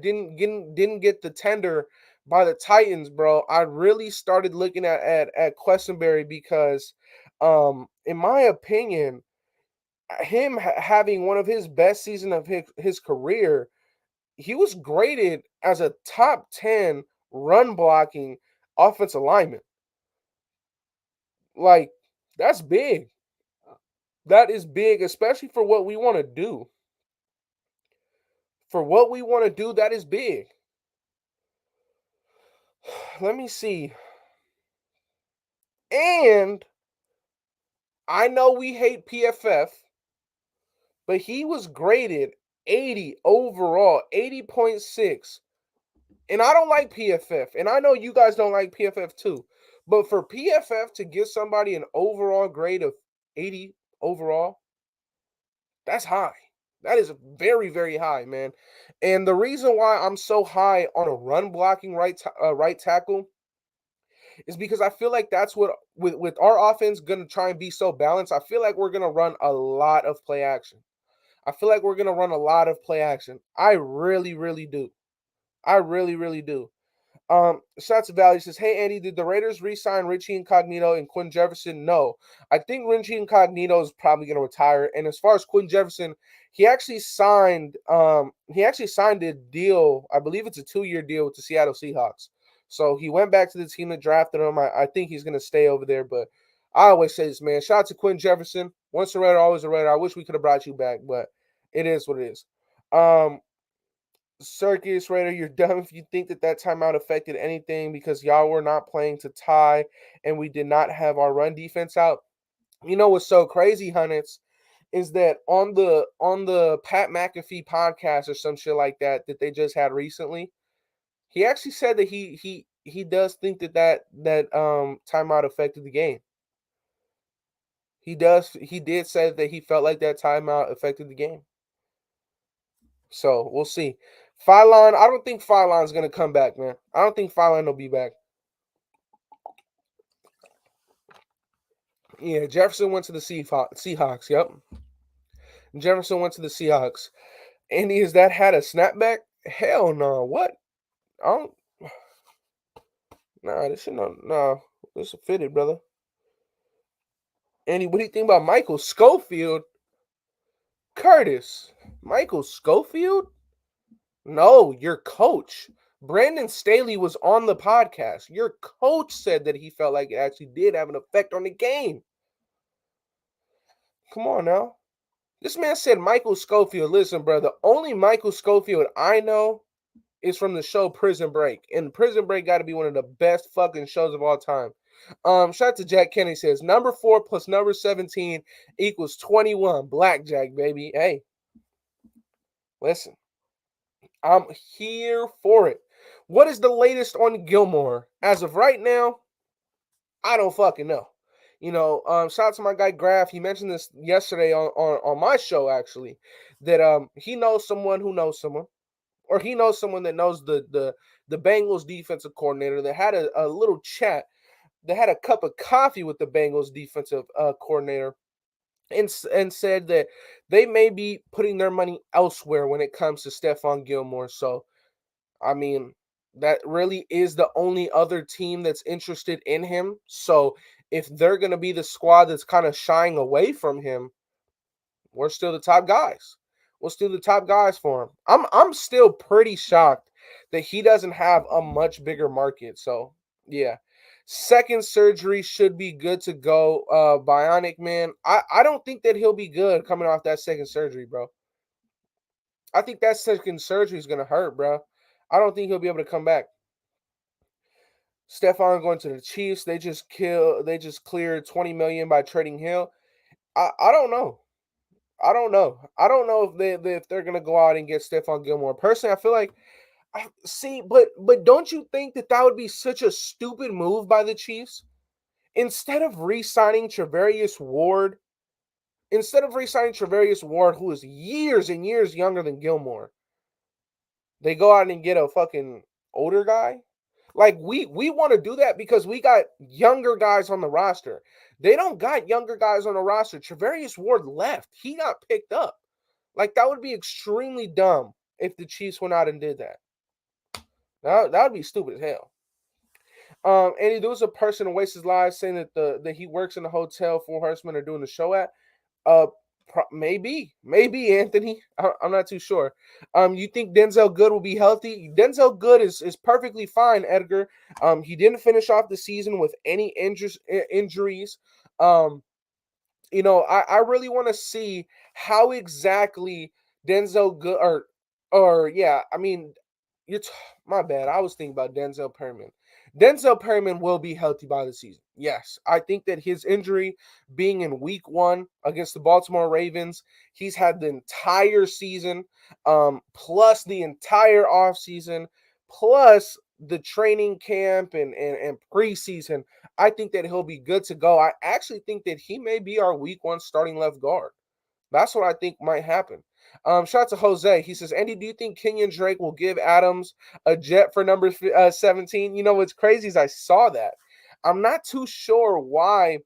didn't get the tender by the Titans, bro, I really started looking at Quessenberry because, in my opinion, him having one of his best seasons of his career, he was graded as a top 10 run blocking offensive lineman. Like, that's big. That is big, especially for what we want to do. For what we want to do, that is big. Let me see. And I know we hate PFF, but he was graded 80 overall, 80.6. And I don't like PFF. And I know you guys don't like PFF too. But for PFF to give somebody an overall grade of 80 overall, that's high. That is very, very high, man. And the reason why I'm so high on a run blocking right tackle is because I feel like that's what with our offense gonna try and be so balanced. I feel like we're gonna run a lot of play action. I feel like we're gonna run a lot of play action. I really, really do. I really, really do. Shots Valley says, "Hey Andy, did the Raiders re-sign Richie Incognito and Quinn Jefferson?" No, I think Richie Incognito is probably going to retire. And as far as Quinn Jefferson, he actually signed. He actually signed a deal. I believe it's a 2-year deal with the Seattle Seahawks. So he went back to the team that drafted him. I think he's going to stay over there. But I always say this, man. Shout out to Quinn Jefferson. Once a Raider, always a Raider. I wish we could have brought you back, but it is what it is. Um, Circus Raider, you're dumb if you think that timeout affected anything because y'all were not playing to tie and we did not have our run defense out. You know what's so crazy, Hunnits, is that on the Pat McAfee podcast or some shit like that they just had recently, he actually said that he does think that timeout affected the game. He did say that he felt like that timeout affected the game. So we'll see. Phylon, I don't think Phylon's gonna come back, man. I don't think Phylon will be back. Yeah, Jefferson went to the Seahawks. Yep, Jefferson went to the Seahawks. Andy, has that had a snapback? Hell no. What? I don't. Nah, this shit no. This is fitted, brother. Andy, what do you think about Michael Schofield? Curtis, Michael Schofield? No, your coach. Brandon Staley was on the podcast. Your coach said that he felt like it actually did have an effect on the game. Come on now. This man said Michael Schofield. Listen, bro, the only Michael Schofield I know is from the show Prison Break. And Prison Break got to be one of the best fucking shows of all time. Shout out to Jack Kenny says, number 4 plus number 17 equals 21. Blackjack, baby. Hey, listen. I'm here for it. What is the latest on Gilmore? As of right now, I don't fucking know. Shout out to my guy Graf. He mentioned this yesterday on my show, actually, that he knows someone who knows someone, or he knows someone that knows the Bengals defensive coordinator that had a little chat, that had a cup of coffee with the Bengals defensive coordinator, and said that they may be putting their money elsewhere when it comes to Stephon Gilmore. So, I mean, that really is the only other team that's interested in him. So if they're going to be the squad that's kind of shying away from him, we're still the top guys. We're still the top guys for him. I'm still pretty shocked that he doesn't have a much bigger market. So, yeah. Second surgery should be good to go. Bionic Man. I don't think that he'll be good coming off that second surgery, bro. I think that second surgery is going to hurt, bro. I don't think he'll be able to come back. Stephon going to the Chiefs. They just cleared $20 million by trading Hill. I don't know. I don't know. I don't know if they're gonna go out and get Stephon Gilmore. Personally, I feel like but don't you think that would be such a stupid move by the Chiefs? Instead of re-signing Travarius Ward, who is years and years younger than Gilmore, they go out and get a fucking older guy. Like, we want to do that because we got younger guys on the roster. They don't got younger guys on the roster. Travarius Ward left. He got picked up. Like, that would be extremely dumb if the Chiefs went out and did that. That would be stupid as hell. And there was a person who wastes his life saying that he works in the hotel Four Horsemen are doing the show at. Maybe Anthony. I'm not too sure. You think Denzel Good will be healthy? Denzel Good is perfectly fine, Edgar. He didn't finish off the season with any injuries. I really want to see how exactly Denzel Good my bad. I was thinking about Denzel Perryman. Denzel Perryman will be healthy by the season. Yes, I think that his injury being in week 1 against the Baltimore Ravens, he's had the entire season, plus the entire offseason, plus the training camp and preseason. I think that he'll be good to go. I actually think that he may be our week 1 starting left guard. That's what I think might happen. Shout out to Jose. He says, Andy, do you think Kenyon Drake will give Adams a jet for number 17? You know what's crazy is I saw that. I'm not too sure why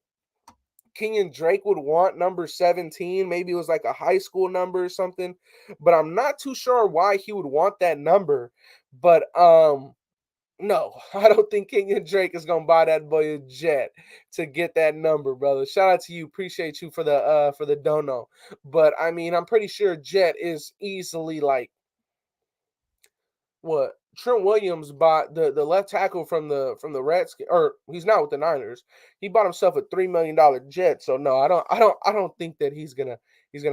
Kenyon Drake would want number 17. Maybe it was like a high school number or something, but I'm not too sure why he would want that number. But no, I don't think Kenyon Drake is gonna buy that boy a jet to get that number, brother. Shout out to you, appreciate you for the dono. But I mean, I'm pretty sure Jet is easily like what Trent Williams bought the left tackle from the Redskins, or he's not with the Niners. He bought himself a $3 million jet. So no, I don't think that he's gonna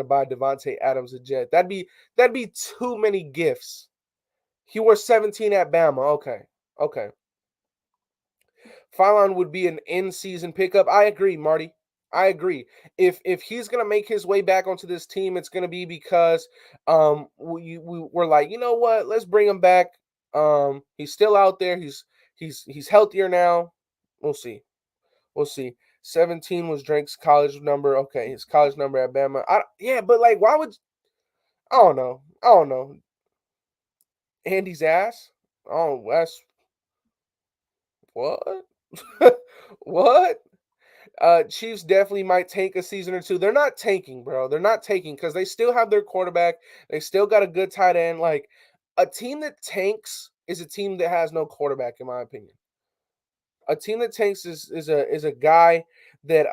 buy Davante Adams a jet. That'd be too many gifts. He wore 17 at Bama. Okay, okay. Phylon would be an in-season pickup. I agree, Marty. I agree. If he's gonna make his way back onto this team, it's gonna be because we're like, you know what? Let's bring him back. He's still out there. He's healthier now. We'll see. We'll see. 17 was Drake's college number. Okay, his college number at Bama. Yeah, but like, why would I don't know. I don't know. Andy's ass. Oh, that's what? What? Chiefs definitely might tank a season or two. They're not tanking, bro. They're not tanking because they still have their quarterback. They still got a good tight end. Like a team that tanks is a team that has no quarterback, in my opinion. A team that tanks is a guy that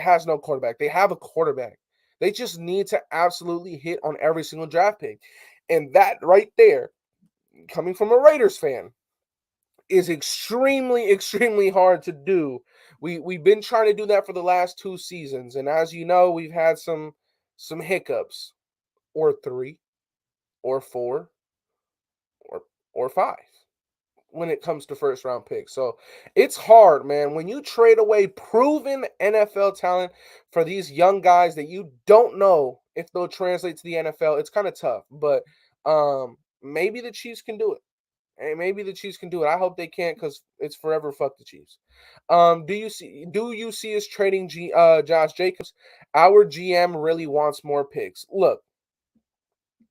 has no quarterback. They have a quarterback. They just need to absolutely hit on every single draft pick. And that right there, coming from a Raiders fan, is extremely, extremely hard to do. We've been trying to do that for the last 2 seasons, and as you know, we've had some hiccups, or three, or four, or or five when it comes to first round picks. So it's hard, man. When you trade away proven NFL talent for these young guys that you don't know if they'll translate to the NFL, it's kind of tough. But maybe the Chiefs can do it. And maybe the Chiefs can do it. I hope they can't because it's forever fuck the Chiefs. Do you see us trading Josh Jacobs? Our GM really wants more picks. Look,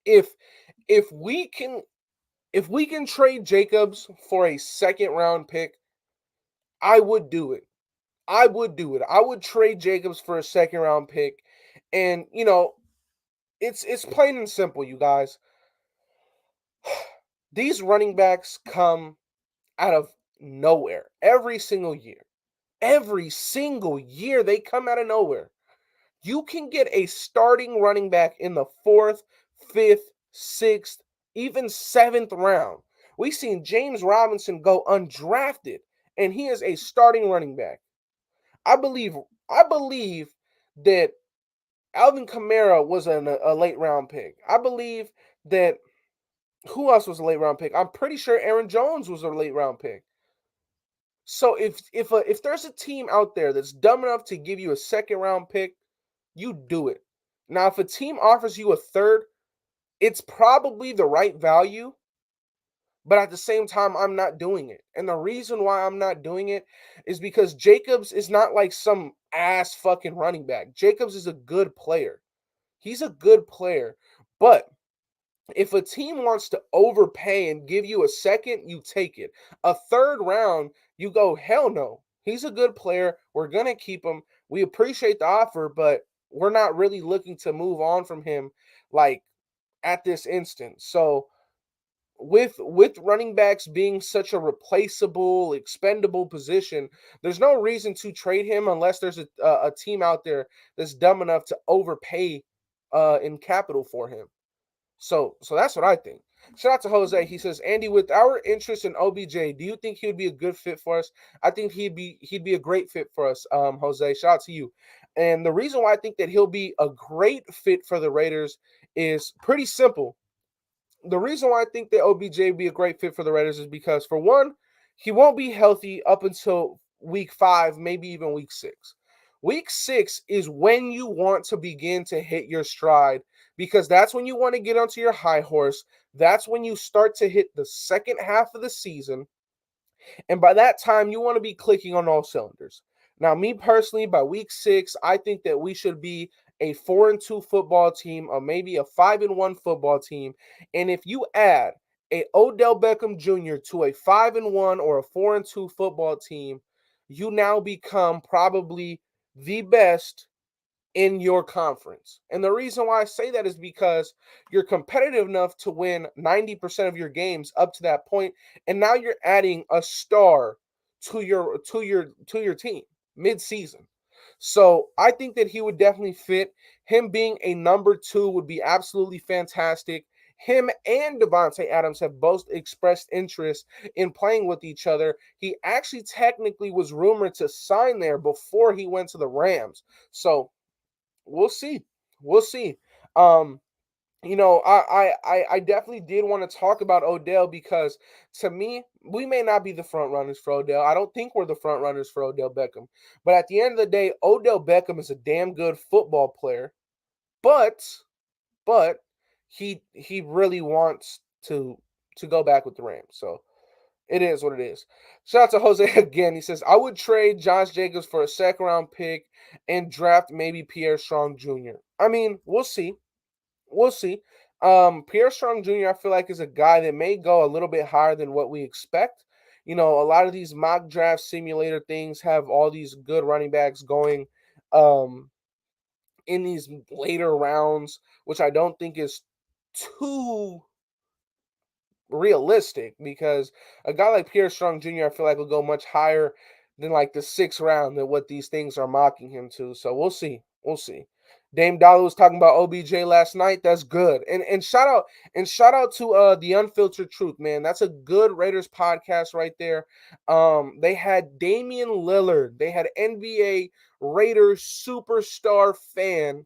if if we can if we can trade Jacobs for a second round pick, I would do it. I would do it. I would trade Jacobs for a second round pick. And it's plain and simple, you guys. These running backs come out of nowhere every single year. Every single year they come out of nowhere. You can get a starting running back in the fourth, fifth, sixth, even seventh round. We've seen James Robinson go undrafted, and he is a starting running back. I believe I believe that Alvin Kamara was a late round pick. I believe that who else was a late round pick? I'm pretty sure Aaron Jones was a late round pick. So if there's a team out there that's dumb enough to give you a second round pick, you do it. Now, if a team offers you a third, it's probably the right value, but at the same time, I'm not doing it. And the reason why I'm not doing it is because Jacobs is not like some ass fucking running back. Jacobs is a good player. He's a good player. But if a team wants to overpay and give you a second, you take it. A third round, you go, hell no. He's a good player. We're going to keep him. We appreciate the offer, but we're not really looking to move on from him like at this instant. So with running backs being such a replaceable, expendable position, there's no reason to trade him unless there's a team out there that's dumb enough to overpay in capital for him. So that's what I think. Shout out to Jose. He says, Andy, with our interest in OBJ, do you think he would be a good fit for us? I think he'd be a great fit for us, Jose. Shout out to you. And the reason why I think that he'll be a great fit for the Raiders is pretty simple. The reason why I think that OBJ would be a great fit for the Raiders is because, for one, he won't be healthy up until week 5, maybe even week 6. Week 6 is when you want to begin to hit your stride because that's when you want to get onto your high horse. That's when you start to hit the second half of the season. And by that time, you want to be clicking on all cylinders. Now, me personally, by week 6, I think that we should be a 4-2 football team or maybe a 5-1 football team. And if you add a Odell Beckham Jr. to a 5-1 or a 4-2 football team, you now become probably the best in your conference. And the reason why I say that is because you're competitive enough to win 90% of your games up to that point, and now you're adding a star to your team mid-season. So I think that he would definitely fit. Him being a number 2 would be absolutely fantastic. Him and Davante Adams have both expressed interest in playing with each other. He actually technically was rumored to sign there before he went to the Rams. So we'll see. We'll see. Um, I definitely did want to talk about Odell because to me, we may not be the front runners for Odell. I don't think we're the front runners for Odell Beckham. But at the end of the day, Odell Beckham is a damn good football player. But but he really wants to go back with the Rams. So it is what it is. Shout out to Jose again. He says, I would trade Josh Jacobs for a second round pick and draft maybe Pierre Strong Jr. I mean, we'll see. We'll see. Pierre Strong Jr., I feel like, is a guy that may go a little bit higher than what we expect. A lot of these mock draft simulator things have all these good running backs going um, in these later rounds, which I don't think is too realistic because a guy like Pierre Strong Jr., I feel like will go much higher than like the 6th round than what these things are mocking him to. So we'll see. We'll see. Dame Dollar was talking about OBJ last night. That's good. And shout out to the Unfiltered Truth, man. That's a good Raiders podcast right there. They had Damian Lillard. They had NBA Raiders superstar fan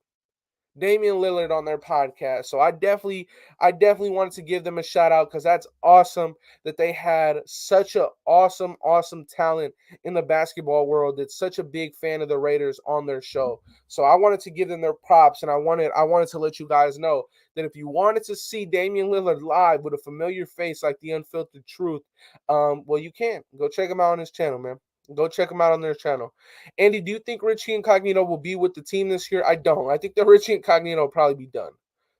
Damian Lillard on their podcast. So I definitely wanted to give them a shout out because that's awesome that they had such a awesome talent in the basketball world that's such a big fan of the Raiders on their show. So I wanted to give them their props, and I wanted to let you guys know that if you wanted to see Damian Lillard live with a familiar face like the Unfiltered Truth, well, you can go check him out on his channel, man. Go check him out on their channel. Andy, do you think Richie Incognito will be with the team this year? I don't. I think the Richie Incognito will probably be done.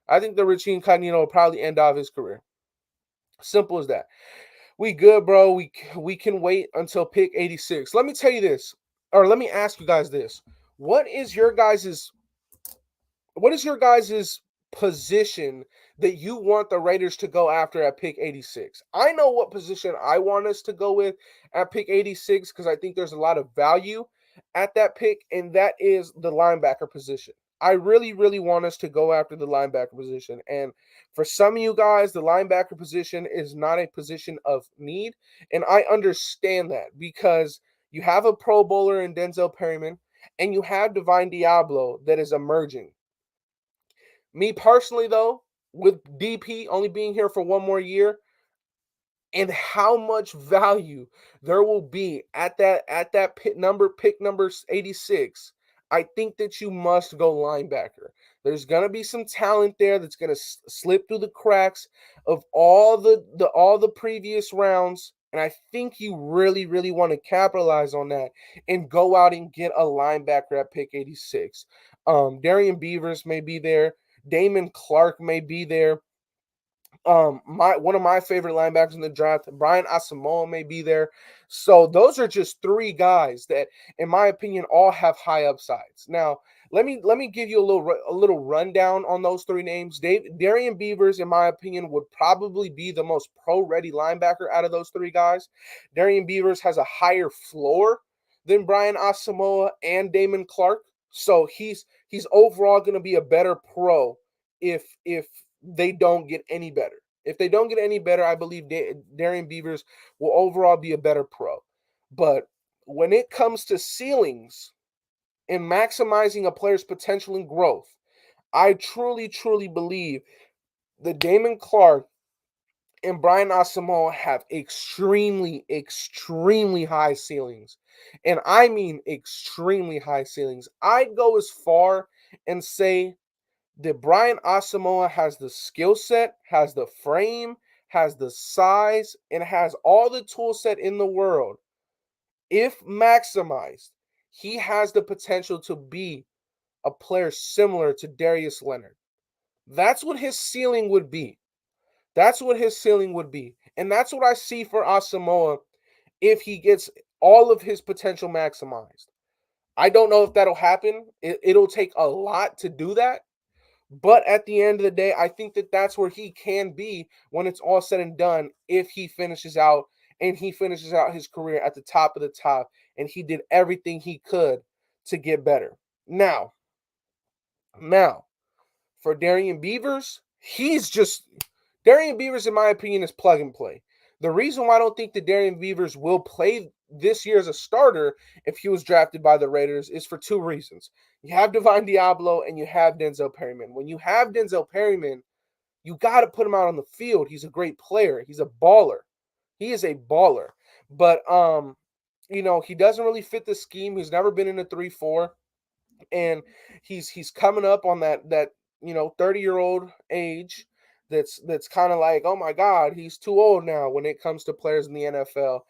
I think the Richie Incognito will probably end off his career. Simple as that. We good, bro. We can wait until pick 86. Let me tell you this, or let me ask you guys this. What is your guys's position that you want the Raiders to go after at pick 86? I know what position I want us to go with at pick 86 because I think there's a lot of value at that pick, and that is the linebacker position. I really, really want us to go after the linebacker position. And for some of you guys, the linebacker position is not a position of need. And I understand that because you have a Pro Bowler in Denzel Perryman and you have Divine Diablo that is emerging. Me personally, though, with DP only being here for one more year, and how much value there will be at that pick number 86, I think that you must go linebacker. There's gonna be some talent there that's gonna slip through the cracks of all the previous rounds, and I think you really really want to capitalize on that and go out and get a linebacker at pick 86. Darian Beavers may be there. Damon Clark may be there. My one of my favorite linebackers in the draft, Brian Asamoah, may be there. So those are just 3 guys that, in my opinion, all have high upsides. Now, let me give you a little rundown on those 3 names. Darian Beavers, in my opinion, would probably be the most pro-ready linebacker out of those 3 guys. Darian Beavers has a higher floor than Brian Asamoah and Damon Clark, so he's overall going to be a better pro if they don't get any better. If they don't get any better, I believe Darian Beavers will overall be a better pro. But when it comes to ceilings and maximizing a player's potential and growth, I truly, truly believe that Damon Clark and Brian Asamoah have extremely, extremely high ceilings. And I mean extremely high ceilings. I'd go as far and say that Brian Asamoah has the skill set, has the frame, has the size, and has all the tool set in the world. If maximized, he has the potential to be a player similar to Darius Leonard. That's what his ceiling would be. That's what his ceiling would be. And that's what I see for Asamoah if he gets all of his potential maximized. I don't know if that'll happen. It'll take a lot to do that. But at the end of the day, I think that that's where he can be when it's all said and done if he finishes out and he finishes out his career at the top of the top and he did everything he could to get better. Now, for Darian Beavers, Darian Beavers, in my opinion, is plug and play. The reason why I don't think that Darian Beavers will play this year as a starter if he was drafted by the Raiders is for two reasons. You have Divine Diablo and you have Denzel Perryman. When you have Denzel Perryman, you got to put him out on the field. He's a great player. He's a baller. He is a baller. But he doesn't really fit the scheme. He's never been in a 3-4, and he's coming up on that 30-year-old age that's kind of like, oh my god, he's too old now when it comes to players in the NFL.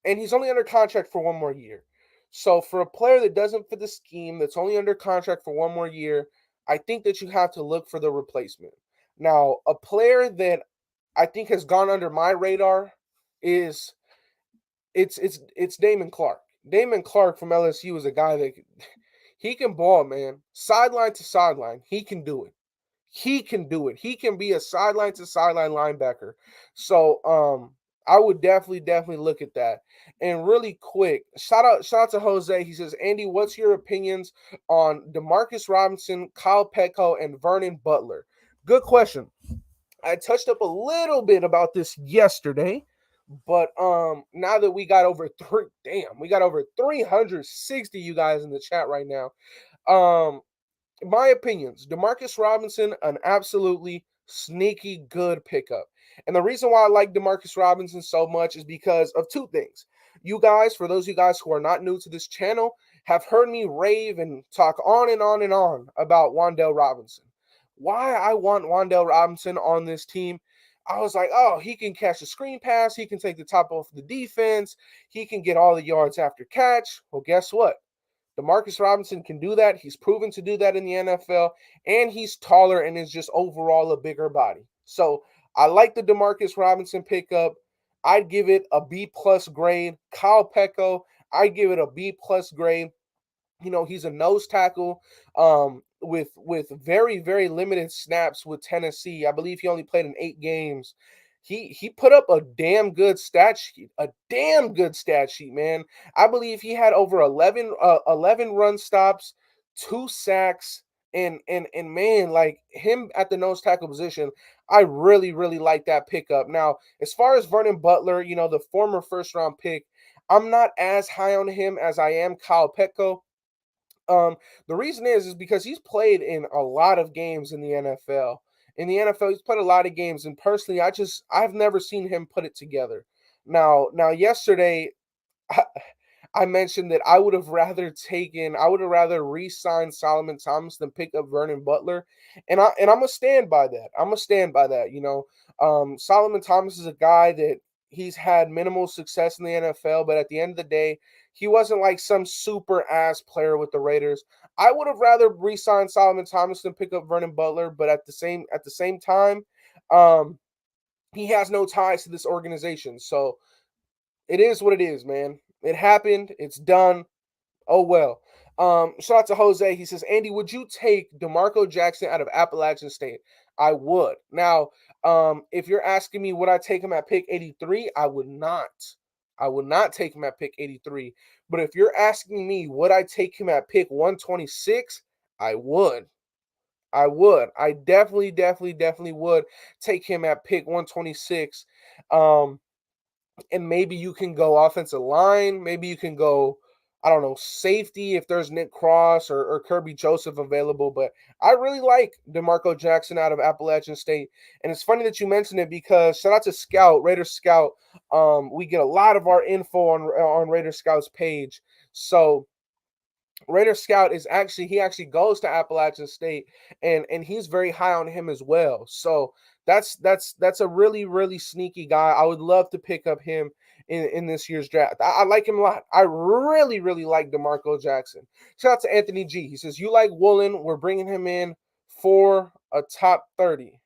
And he's only under contract for one more year. So for a player that doesn't fit the scheme, that's only under contract for one more year, I think that you have to look for the replacement. Now, a player that I think has gone under my radar is it's Damon Clark. Damon Clark from LSU is a guy that he can ball, man. Sideline to sideline, he can do it. He can do it. He can be a sideline to sideline linebacker. So I would definitely look at that. And really quick, shout out to Jose. He says, Andy, what's your opinions on Demarcus Robinson, Kyle Petco, and Vernon Butler? Good question. I touched up a little bit about this yesterday, but now that we got over 360 you guys in the chat right now. My opinions, Demarcus Robinson, an absolutely sneaky good pickup. And the reason why I like Demarcus Robinson so much is because of two things. You guys, for those of you guys who are not new to this channel, have heard me rave and talk on and on and on about Wan'Dale Robinson. Why I want Wan'Dale Robinson on this team. I was like, oh, he can catch a screen pass. He can take the top off the defense. He can get all the yards after catch. Well, guess what? Demarcus Robinson can do that. He's proven to do that in the NFL, and he's taller and is just overall a bigger body. So I like the Demarcus Robinson pickup. I'd give it a B plus grade. Kyle Petco, I'd give it a B plus grade. He's a nose tackle with very, very limited snaps with Tennessee. I believe he only played in 8 games. He put up a damn good stat sheet, man. I believe he had over 11 run stops, 2 sacks, and man, like him at the nose tackle position, I really, really like that pickup. Now, as far as Vernon Butler, the former first round pick, I'm not as high on him as I am Kyle Petco. The reason is because he's played in a lot of games in the NFL. In the NFL, he's played a lot of games, and personally, I've never seen him put it together. Now, yesterday, I mentioned that I would have rather re-signed Solomon Thomas than pick up Vernon Butler, and I'm gonna stand by that. Solomon Thomas is a guy that he's had minimal success in the NFL, but at the end of the day, he wasn't like some super ass player with the Raiders. I would have rather re-signed Solomon Thomas than pick up Vernon Butler, but at the same time, he has no ties to this organization, so it is what it is, man. It happened. It's done. Oh well. Shout out to Jose. He says, Andy, would you take DeMarco Jackson out of Appalachian State? I would. Now, if you're asking me would I take him at pick 83, I would not. I would not take him at pick 83. But if you're asking me would I take him at pick 126, I would. I definitely would take him at pick 126. And maybe you can go offensive line. Maybe you can go, I don't know, safety if there's Nick Cross or Kirby Joseph available. But I really like DeMarco Jackson out of Appalachian State. And it's funny that you mentioned it because shout out to Scout, Raider Scout. We get a lot of our info on Raider Scout's page. So Raider Scout he actually goes to Appalachian State and he's very high on him as well. So that's a really, really sneaky guy. I would love to pick up him in this year's draft. I like him a lot. I really, really like DeMarco Jackson. Shout out to Anthony G. He says, you like Woolen. We're bringing him in for a top 30.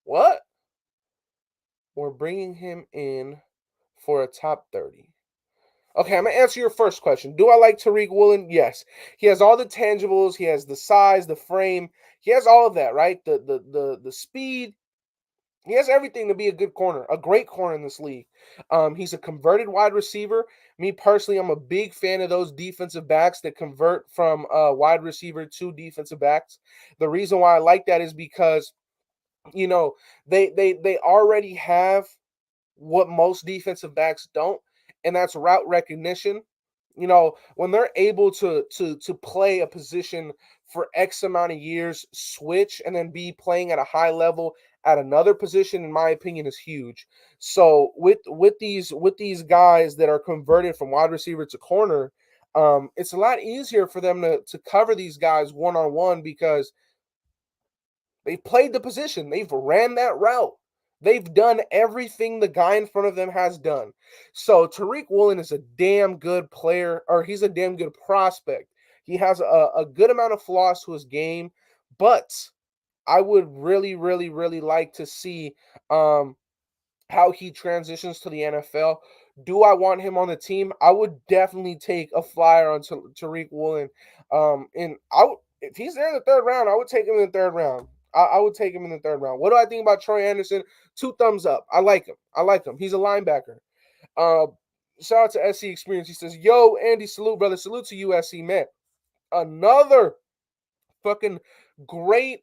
What? We're bringing him in for a top 30. Okay, I'm gonna answer your first question. Do I like Tyreek Woolen? Yes. He has all the tangibles. He has the size, the frame. He has all of that, right? The speed. He has everything to be a good corner, a great corner in this league. He's a converted wide receiver. Me personally, I'm a big fan of those defensive backs that convert from wide receiver to defensive backs. The reason why I like that is because you know they already have what most defensive backs don't, and that's route recognition. When they're able to play a position for X amount of years, switch, and then be playing at a high level at another position, in my opinion, is huge. So with these guys that are converted from wide receiver to corner, it's a lot easier for them to cover these guys one on one because they've played the position. They've ran that route. They've done everything the guy in front of them has done. So Tariq Woolen is a damn good player, or he's a damn good prospect. He has a good amount of flaws to his game, but I would really, really, really like to see um, how he transitions to the NFL. Do I want him on the team? I would definitely take a flyer on Tariq Woolen. And if he's there in the third round, I would take him in the third round. I would take him in the third round. What do I think about Troy Anderson? 2 thumbs up. I like him. I like him. He's a linebacker. Uh, Shout out to SC Experience. He says, "Yo, Andy, salute, brother. Salute to you, SC man. Another fucking great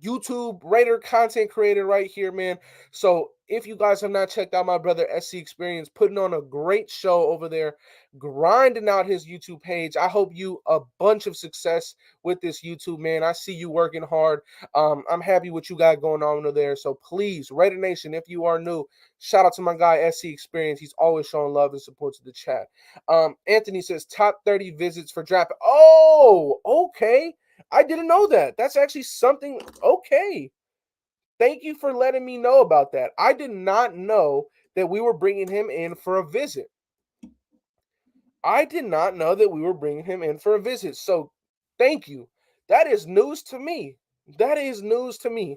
YouTube Raider content creator right here, man. So if you guys have not checked out my brother SC Experience, putting on a great show over there, grinding out his YouTube page. I hope you a bunch of success with this YouTube, man. I see you working hard. I'm happy what you got going on over there. So please, Raider Nation, if you are new, shout out to my guy SC Experience. He's always showing love and support to the chat. Anthony says top 30 visits for draft. Oh, okay. I didn't know that. That's actually something. Okay. Thank you for letting me know about that. I did not know that we were bringing him in for a visit. I did not know that we were bringing him in for a visit. So thank you. That is news to me. That is news to me.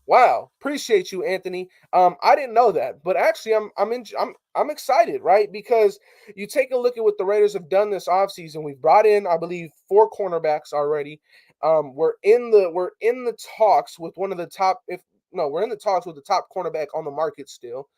Wow, appreciate you, Anthony. I didn't know that, but actually, I'm excited, right? Because you take a look at what the Raiders have done this offseason. We've brought in, I believe, 4 cornerbacks already. We're in the talks with one of the top. If no, we're in the talks with the top cornerback on the market still,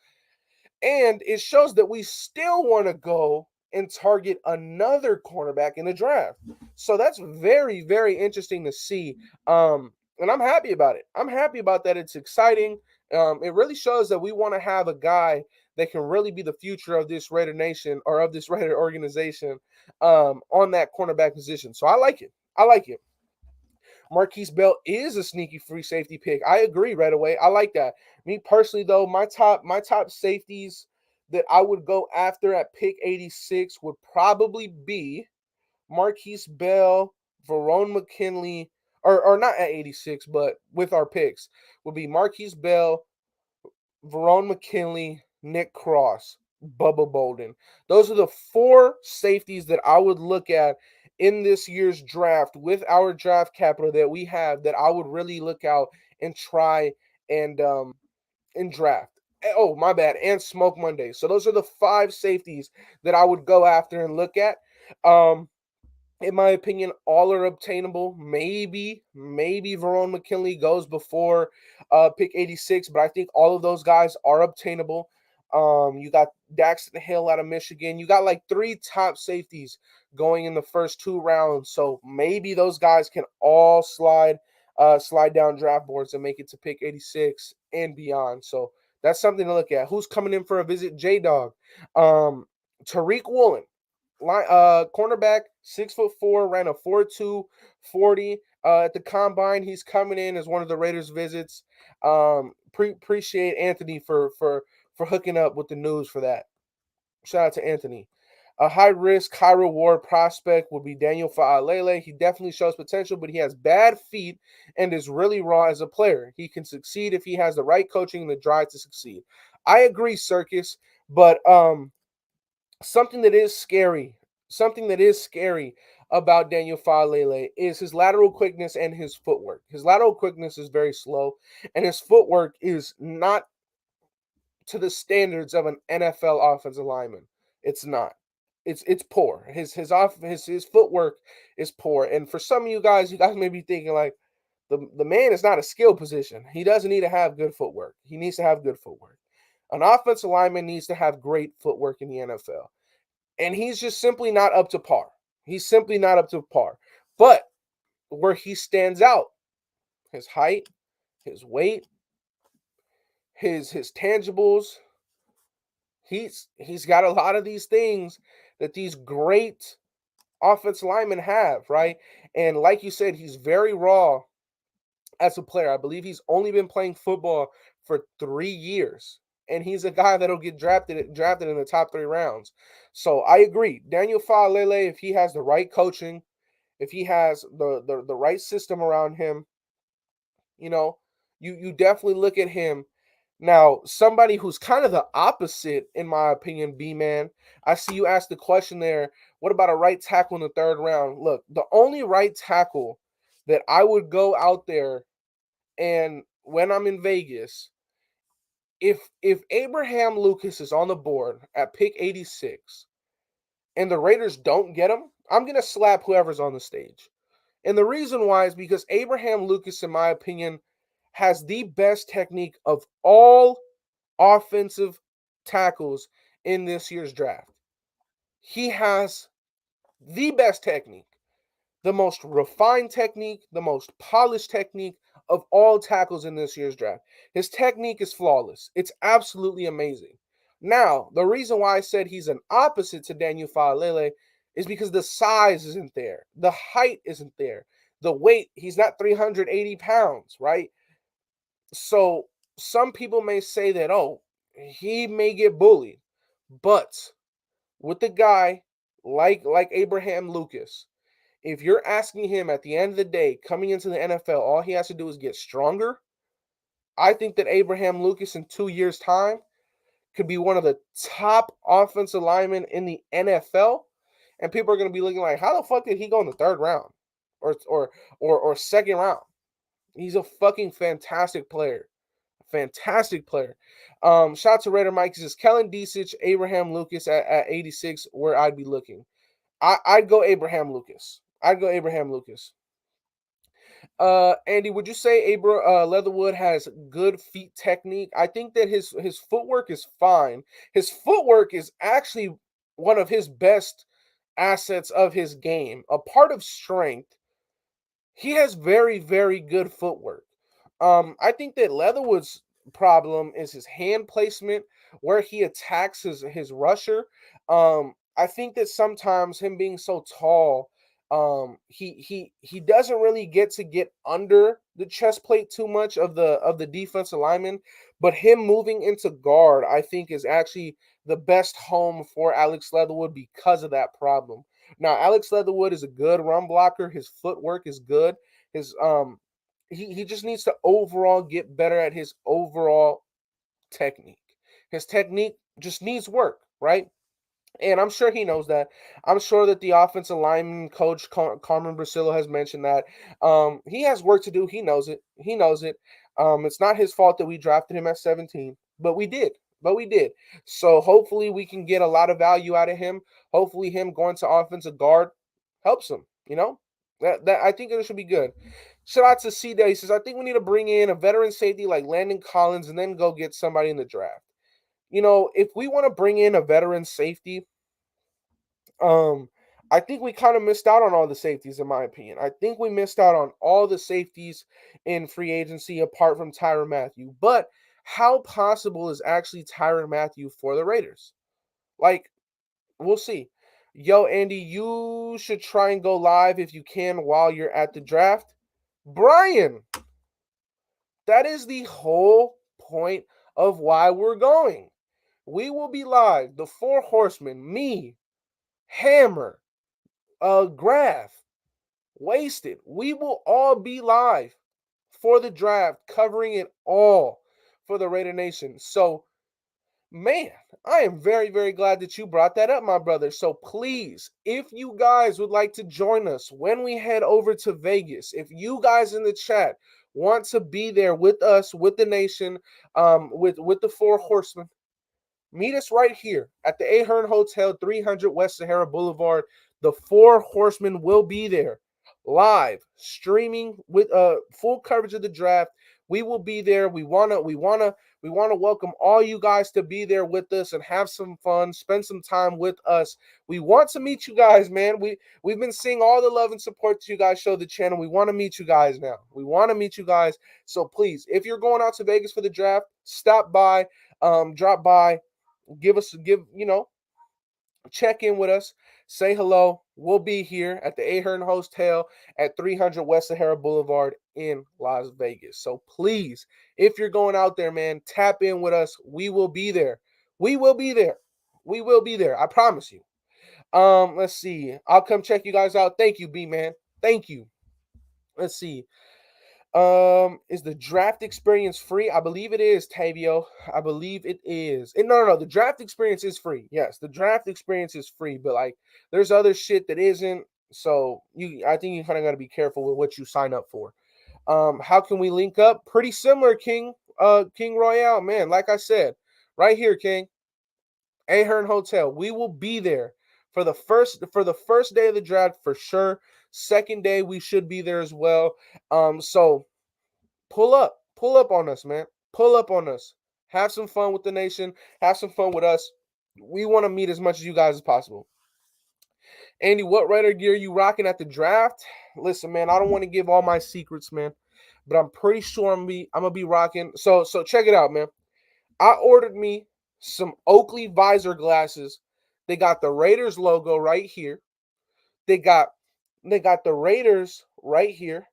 and it shows that we still want to go and target another cornerback in the draft. So that's very, very interesting to see. And I'm happy about it. I'm happy about that. It's exciting. It really shows that we want to have a guy that can really be the future of this Raider Nation or of this Raider organization on that cornerback position. So I like it. I like it. Marquise Bell is a sneaky free safety pick. I agree right away. I like that. Me personally, though, my top safeties that I would go after at pick 86 would probably be Marquise Bell, Verone McKinley, or not at 86, but with our picks would be Marquise Bell, Verone McKinley, Nick Cross, Bubba Bolden. Those are the 4 safeties that I would look at in this year's draft with our draft capital that we have that I would really look out and try and draft. Oh, my bad, and Smoke Monday. So those are the 5 safeties that I would go after and look at. Um, in my opinion, all are obtainable. Maybe Verone McKinley goes before pick 86, but I think all of those guys are obtainable. You got Daxton Hill out of Michigan. You got like 3 top safeties going in the first 2 rounds. So maybe those guys can all slide down draft boards and make it to pick 86 and beyond. So that's something to look at. Who's coming in for a visit? J Dog. Tariq Woolen, cornerback, 6'4", ran a 4.2 40 at the combine. He's coming in as one of the Raiders' visits. Appreciate Anthony for hooking up with the news for that. Shout out to Anthony. A high risk, high reward prospect would be Daniel Fa'alele. He definitely shows potential, but he has bad feet and is really raw as a player. He can succeed if he has the right coaching and the drive to succeed. I agree, Circus, but something that is scary, something that is scary about Daniel Fa'alele is his lateral quickness and his footwork. His lateral quickness is very slow, and his footwork is not to the standards of an NFL offensive lineman. It's not. It's poor. His footwork is poor. And for some of you guys may be thinking like the man is not a skill position. He doesn't need to have good footwork. He needs to have good footwork. An offensive lineman needs to have great footwork in the NFL. And he's just simply not up to par. He's simply not up to par. But where he stands out, his height, his weight, his tangibles, he's got a lot of these things that these great offensive linemen have, right? And like you said, he's very raw as a player. I believe he's only been playing football for 3 years. And he's a guy that'll get drafted in the top 3 rounds. So I agree. Daniel Faalele, if he has the right coaching, if he has the right system around him, you know, you definitely look at him. Now, somebody who's kind of the opposite, in my opinion, B-Man, I see you asked the question there, what about a right tackle in the 3rd round? Look, the only right tackle that I would go out there and when I'm in Vegas, if Abraham Lucas is on the board at pick 86 and the Raiders don't get him, I'm going to slap whoever's on the stage. And the reason why is because Abraham Lucas, in my opinion, has the best technique of all offensive tackles in this year's draft. He has the best technique, the most refined technique, the most polished technique of all tackles in this year's draft. His technique is flawless. It's absolutely amazing. Now, the reason why I said he's an opposite to Daniel Faalele is because the size isn't there. The height isn't there. The weight, he's not 380 pounds, right? So some people may say that, oh, he may get bullied. But with a guy like Abraham Lucas, if you're asking him at the end of the day, coming into the NFL, all he has to do is get stronger. I think that Abraham Lucas in 2 years' time could be one of the top offensive linemen in the NFL. And people are going to be looking like, how the fuck did he go in the 3rd round or 2nd round? He's a fucking fantastic player. Fantastic player. Shout out to Raider Mike. He says, Kellen Dietrich, Abraham Lucas at 86, where I'd be looking. I'd go Abraham Lucas. Andy, would you say Leatherwood has good feet technique? I think that his footwork is fine. His footwork is actually one of his best assets of his game. A part of strength, he has very, very good footwork. I think that Leatherwood's problem is his hand placement, where he attacks his rusher. I think that sometimes him being so tall, he doesn't really get under the chest plate too much of the defensive lineman, but him moving into guard, I think, is actually the best home for Alex Leatherwood because of that problem. Now, Alex Leatherwood is a good run blocker. His footwork is good. His he just needs to overall get better at his overall technique. His technique just needs work, right? And I'm sure he knows that. I'm sure that the offensive lineman coach Carmen Brasillo has mentioned that. He has work to do. He knows it. It's not his fault that we drafted him at 17, but we did. So hopefully we can get a lot of value out of him. Hopefully him going to offensive guard helps him. That I think it should be good. Shout out to C Day. He says, I think we need to bring in a veteran safety like Landon Collins and then go get somebody in the draft. If we want to bring in a veteran safety, I think we kind of missed out on all the safeties, in my opinion. I think we missed out on all the safeties in free agency apart from Tyrann Mathieu. But how possible is actually Tyrann Mathieu for the Raiders? Like, we'll see. Yo, Andy, you should try and go live if you can while you're at the draft. Brian, that is the whole point of why we're going. We will be live. The Four Horsemen, me, Hammer, Graph, Wasted. We will all be live for the draft, covering it all for the Raider Nation. So, man, I am very, very glad that you brought that up, my brother. So please, if you guys would like to join us when we head over to Vegas, if you guys in the chat want to be there with us, with the nation, with the Four Horsemen, Meet us right here at the Ahern Hotel, 300 West Sahara Boulevard. The Four Horsemen will be there, live streaming with full coverage of the draft. We will be there. We wanna welcome all you guys to be there with us and have some fun, spend some time with us. We want to meet you guys, man. We've been seeing all the love and support that you guys show the channel. We want to meet you guys now. We want to meet you guys. So please, if you're going out to Vegas for the draft, stop by, drop by, check in with us, say hello. We'll be here at the Ahern Hotel at 300 West Sahara Boulevard in Las Vegas. So please, if you're going out there, man, tap in with us. We will be there. We will be there. We will be there. I promise you. Let's see. I'll come check you guys out. Thank you, B man. Thank you. Let's see. Is the draft experience free? I believe it is, Tavio. I believe it is. No. The draft experience is free. Yes, the draft experience is free, but like, there's other shit that isn't. So I think you kind of got to be careful with what you sign up for. How can we link up? Pretty similar, King. King Royale, man. Like I said, right here, King. Ahern Hotel. We will be there for the first day of the draft for sure. Second day we should be there as well. So pull up on us, man. Pull up on us. Have some fun with the nation. Have some fun with us. We want to meet as much as you guys as possible. Andy, what Raider gear you rocking at the draft? Listen, man, I don't want to give all my secrets, man, but I'm pretty sure I'm gonna be rocking. So check it out, man. I ordered me some Oakley visor glasses. They got the Raiders logo right here. They got the Raiders right here.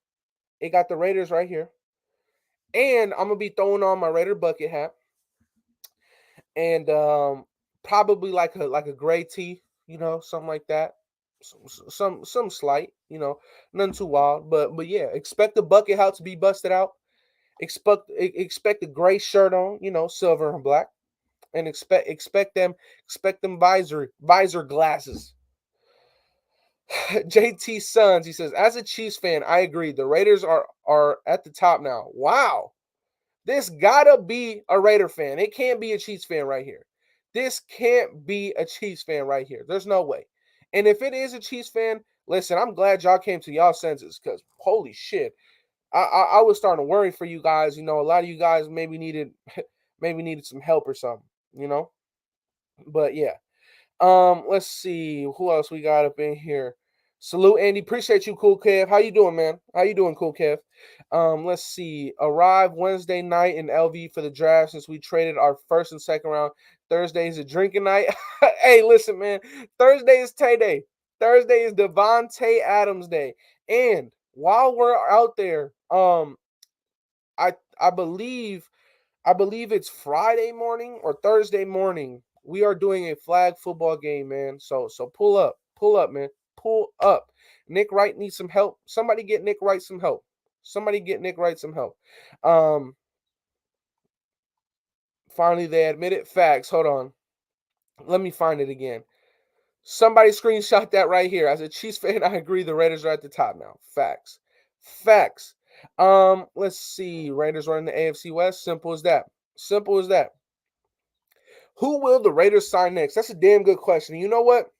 It got the Raiders right here. And I'm gonna be throwing on my Raider bucket hat. And probably like a gray tee, something like that. Some slight, nothing too wild. But yeah, expect the bucket hat to be busted out. Expect the gray shirt on, silver and black. And expect them visor glasses. JT Sons, he says, as a Chiefs fan, I agree. The Raiders are at the top now. Wow. This gotta be a Raider fan. It can't be a Chiefs fan right here. This can't be a Chiefs fan right here. There's no way. And if it is a Chiefs fan, listen, I'm glad y'all came to y'all senses, because holy shit. I was starting to worry for you guys. A lot of you guys maybe needed some help or something, But yeah. Let's see who else we got up in here. Salute, Andy. Appreciate you, Cool Kev. How you doing, man? How you doing, Cool Kev? Let's see. Arrive Wednesday night in LV for the draft since we traded our first and second round. Thursday is a drinking night. Hey, listen, man. Thursday is Tay Day. Thursday is Davante Adams Day. And while we're out there, I believe it's Friday morning or Thursday morning. We are doing a flag football game, man. So pull up, man. Pull up. Nick Wright needs some help. Somebody get Nick Wright some help. Finally, they admit it. Facts. Hold on. Let me find it again. Somebody screenshot that right here. As a Chiefs fan, I agree. The Raiders are at the top now. Facts. Let's see. Raiders are in the AFC West. Simple as that. Who will the Raiders sign next? That's a damn good question. You know what?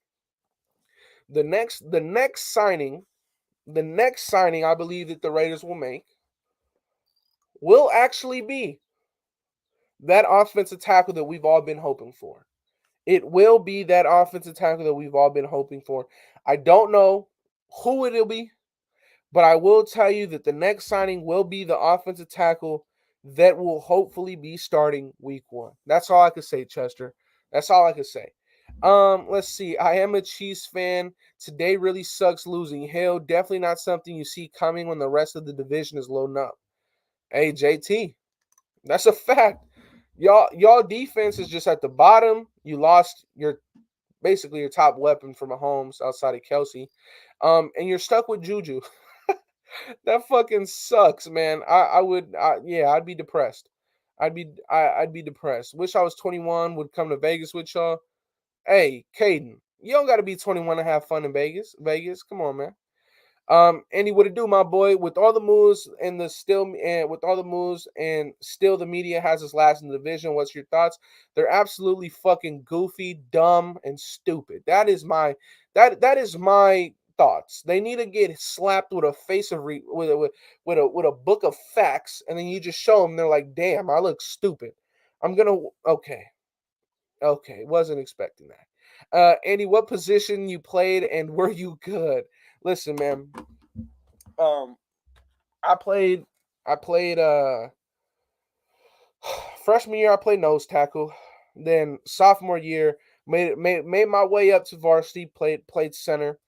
The next signing I believe that the Raiders will make will actually be that offensive tackle that we've all been hoping for. It will be that offensive tackle that we've all been hoping for. I don't know who it'll be, but I will tell you that the next signing will be the offensive tackle that will hopefully be starting week 1. That's all I can say, Chester. That's all I can say. Let's see. I am a Chiefs fan. Today really sucks losing. Hill, definitely not something you see coming when the rest of the division is loading up. Hey, JT, that's a fact. Y'all defense is just at the bottom. You lost basically your top weapon for Mahomes outside of Kelsey. And you're stuck with Juju. That fucking sucks, man. I'd be depressed. I'd be depressed. Wish I was 21, would come to Vegas with y'all. Hey, Caden, you don't got to be 21 to have fun in Vegas. Come on, man. Andy, what it do, my boy? With all the moves and the still, and with all the moves and still, the media has us last in the division. What's your thoughts? They're absolutely fucking goofy, dumb, and stupid. That is my thoughts. They need to get slapped with a face of with a book of facts, and then you just show them. They're like, damn, I look stupid. I'm gonna okay, okay, wasn't expecting that. Andy, what position you played and were you good? Listen, man. Um, I played I played freshman year I played nose tackle. Then sophomore year made my way up to varsity, played center.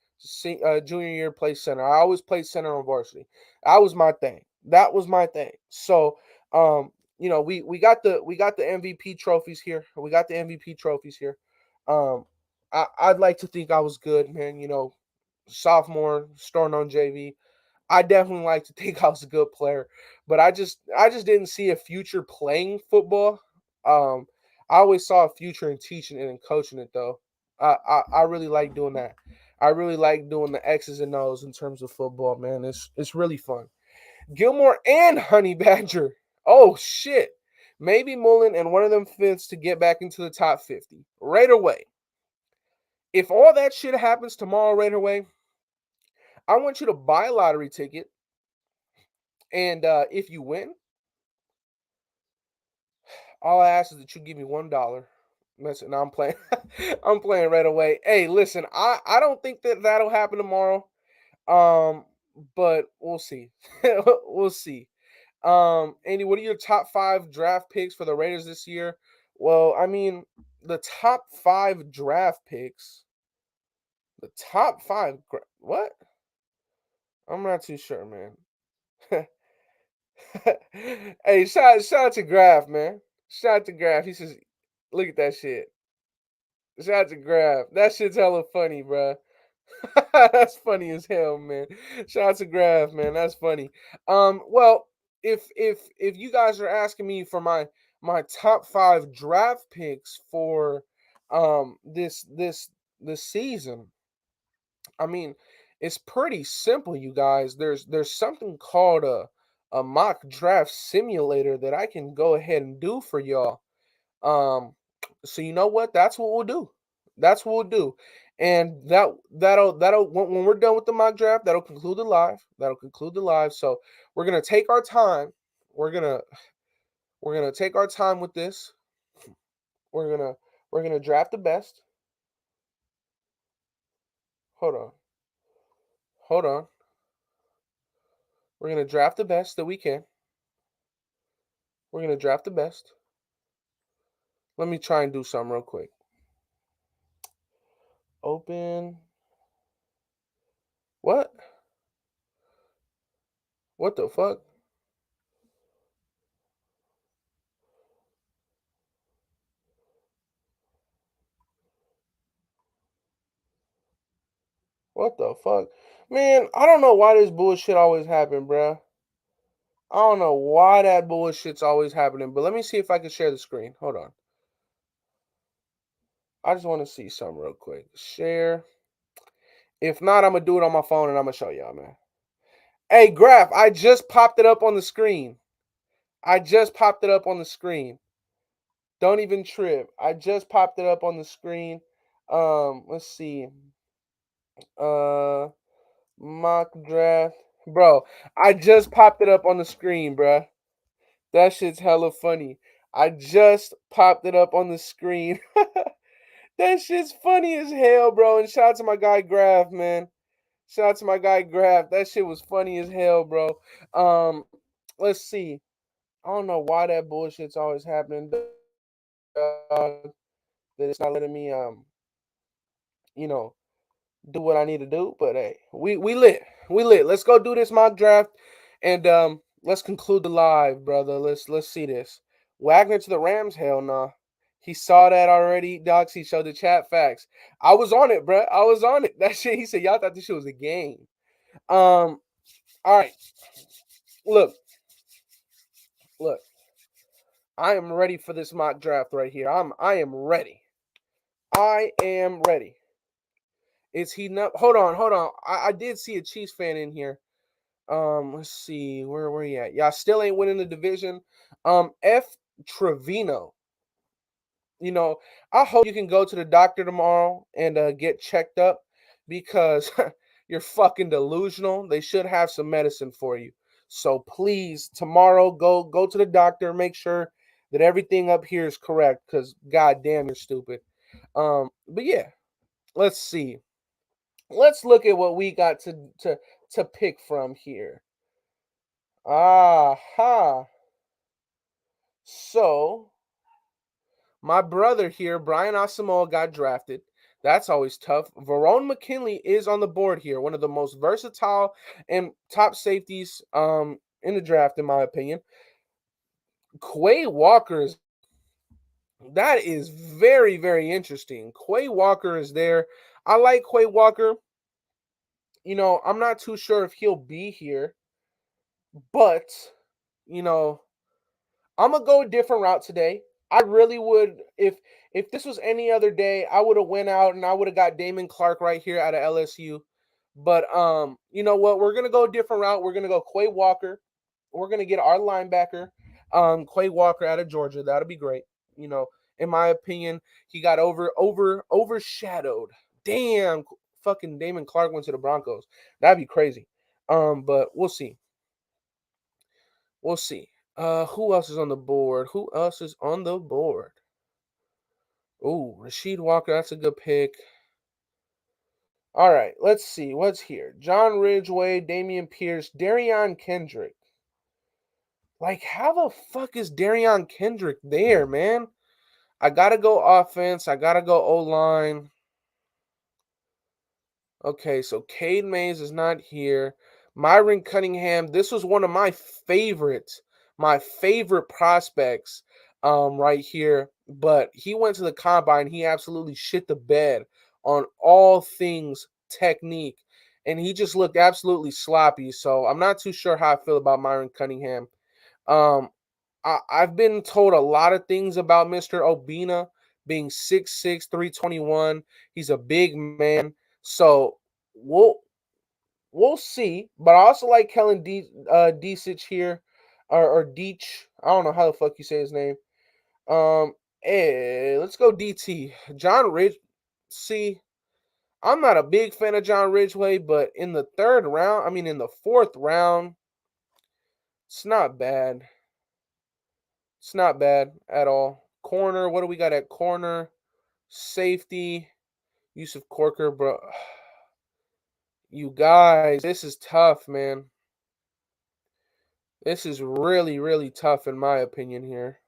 Junior year played center. I always played center on varsity. That was my thing. That was my thing. So we got the MVP trophies here. We got the MVP trophies here. Um I'd like to think I was good, man. Sophomore, starting on JV. I definitely like to think I was a good player, but I just didn't see a future playing football. Um, I always saw a future in teaching it and coaching it though. I really like doing that. I really like doing the X's and O's in terms of football, man. It's really fun. Gilmore and Honey Badger. Oh shit. Maybe Mullen and one of them fits to get back into the top 50 right away. If all that shit happens tomorrow right away, I want you to buy a lottery ticket, and if you win, all I ask is that you give me $1. Listen, I'm playing. I'm playing right away. Hey, listen, I don't think that that'll happen tomorrow. Um, but we'll see. We'll see. Andy, what are your top 5 draft picks for the Raiders this year? Well, I mean, the top 5 draft picks. The top five. What? I'm not too sure, man. Hey, shout out to Graf, man. Shout out to Graf. He says, look at that shit. Shout out to Graf. That shit's hella funny, bro. That's funny as hell, man. Shout out to Graf, man. That's funny. Well, if you guys are asking me for my top 5 draft picks for this season, I mean, it's pretty simple, you guys. There's something called a mock draft simulator that I can go ahead and do for y'all. Um, so you know what? That's what we'll do. That's what we'll do. And that'll when we're done with the mock draft, that'll conclude the live. That'll conclude the live. So we're gonna take our time. We're gonna we're gonna take our time with this. We're gonna we're gonna draft the best. Hold on. Hold on. We're gonna draft the best that we can. We're gonna draft the best. Let me try and do something real quick. Open. What? What the fuck? What the fuck? Man, I don't know why this bullshit always happen, bruh. I don't know why that bullshit's always happening, but let me see if I can share the screen. Hold on. I just want to see something real quick. Share. If not, I'm gonna do it on my phone and I'm gonna show y'all, man. Hey, Graph, I just popped it up on the screen. I just popped it up on the screen. Don't even trip. I just popped it up on the screen. Let's see. Uh Mock draft. Bro, I just popped it up on the screen, bruh. That shit's hella funny. I just popped it up on the screen. That shit's funny as hell, bro. And shout out to my guy Graf, man. Shout out to my guy Graf. That shit was funny as hell, bro. Um, let's see. I don't know why that bullshit's always happening, dog. That it's not letting me you know, do what I need to do. But hey, we lit. We lit. Let's go do this mock draft and let's conclude the live, brother. Let's see this. Wagner to the Rams? Hell no. Nah. He saw that already, Docs. He showed the chat facts. I was on it, bro. I was on it. That shit. He said y'all thought this shit was a game. All right. Look, look. I am ready for this mock draft right here. I am ready. I am ready. Is he not? Hold on, hold on. I did see a Chiefs fan in here. Let's see where you at. Y'all still ain't winning the division. F Trevino. You know, I hope you can go to the doctor tomorrow and get checked up because you're fucking delusional. They should have some medicine for you. So please, tomorrow, go to the doctor. Make sure that everything up here is correct. Because goddamn, you're stupid. But yeah, let's see. Let's look at what we got to pick from here. Aha. So my brother here, Brian Asamoah, got drafted. That's always tough. Verone McKinley is on the board here, one of the most versatile and top safeties in the draft, in my opinion. Quay Walker is that is very, very interesting. Quay Walker is there. I like Quay Walker. I'm not too sure if he'll be here, but you know, I'm gonna go a different route today. I really would if this was any other day, I would have went out and I would have got Damon Clark right here out of LSU. But you know what? We're gonna go a different route. We're gonna go Quay Walker. We're gonna get our linebacker, Quay Walker out of Georgia. That'll be great. You know, in my opinion, he got overshadowed. Damn, fucking Damon Clark went to the Broncos. That'd be crazy. But we'll see. We'll see. Who else is on the board? Who else is on the board? Oh, Rasheed Walker. That's a good pick. All right, let's see. What's here? John Ridgeway, Damian Pierce, Darion Kendrick. Like, how the fuck is Darion Kendrick there, man? I gotta go offense. I gotta go O-line. Okay, so Cade Mays is not here. Myron Cunningham. This was one of my favorite prospects right here. But he went to the combine. He absolutely shit the bed on all things technique. And he just looked absolutely sloppy. So I'm not too sure how I feel about Myron Cunningham. Um, I've been told a lot of things about Mr. Obina being 6'6", 321. He's a big man. So we'll see. But I also like Kellen Deesich here. Or Deech. I don't know how the fuck you say his name. Let's go DT. John Ridge. See, I'm not a big fan of John Ridgeway, but in the in the fourth round, it's not bad. It's not bad at all. Corner, what do we got at corner? Safety, Yusuf Corker, bro. You guys, this is tough, man. This is really, really tough in my opinion here.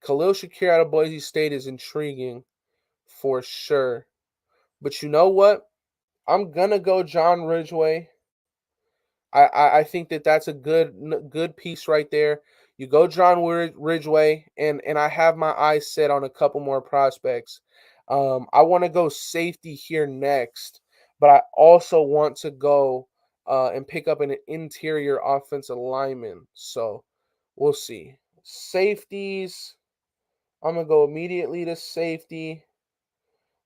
Khalil Shakir out of Boise State is intriguing for sure. But you know what? I'm gonna go John Ridgeway. I think that's a good piece right there. You go John Ridgeway, and I have my eyes set on a couple more prospects. I want to go safety here next, but I also want to go and pick up an interior offensive lineman. So we'll see. Safeties. I'm gonna go immediately to safety.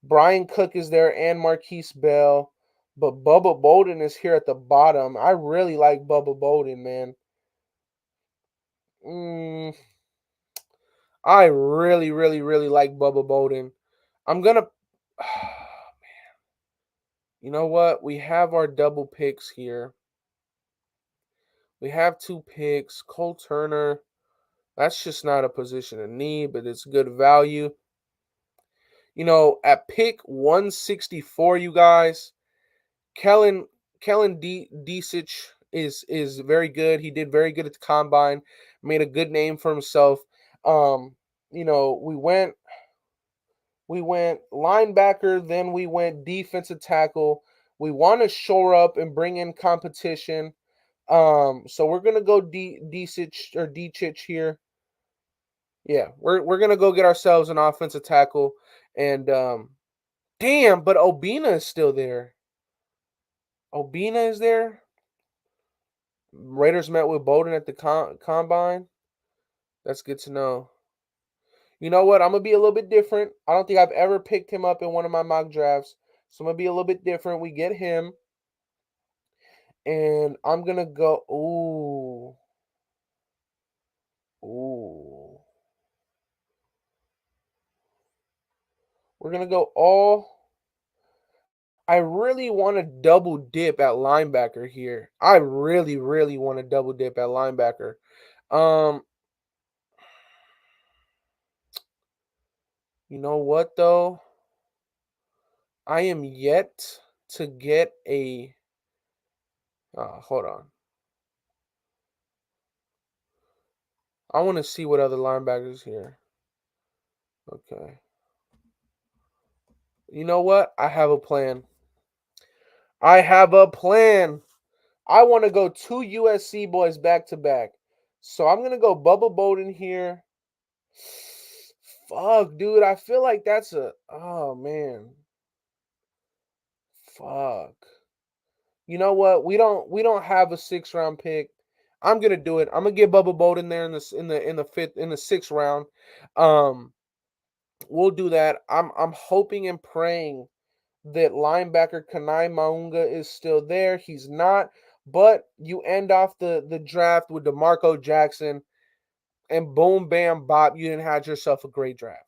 Brian Cook is there and Marquise Bell. But Bubba Bolden is here at the bottom. I really like Bubba Bolden, man. I really, really, really like Bubba Bolden. I'm going to. You know what? We have our double picks here. We have 2 picks. Cole Turner. That's just not a position of need, but it's good value. At pick 164, you guys, Kellen Deesich is very good. He did very good at the combine, made a good name for himself. We went linebacker, then we went defensive tackle. We want to shore up and bring in competition. So we're gonna go Deesich or Deechich here. Yeah, we're gonna go get ourselves an offensive tackle, and damn, but Obina is still there. Obina is there. Raiders met with Bolden at the combine. That's good to know. You know what? I'm going to be a little bit different. I don't think I've ever picked him up in one of my mock drafts. So I'm going to be a little bit different. We get him. And I'm going to go. Ooh. Ooh. We're going to go all. I really want to double dip at linebacker here. I really, really want to double dip at linebacker. Um, you know what though? I am yet to get a. Hold on. I want to see what other linebackers here. Okay. You know what? I have a plan. I have a plan. I want to go two USC boys back to back. So I'm going to go Bubba Bowden here. Fuck, dude. I feel like that's a. Oh, man. Fuck. You know what? We don't have a 6th round pick. I'm gonna do it. I'm gonna get Bubba Bowden there in the 6th round. Um, we'll do that. I'm hoping and praying that linebacker Kanai Maunga is still there. He's not, but you end off the draft with DeMarco Jackson, and boom, bam, bop, you didn't have yourself a great draft.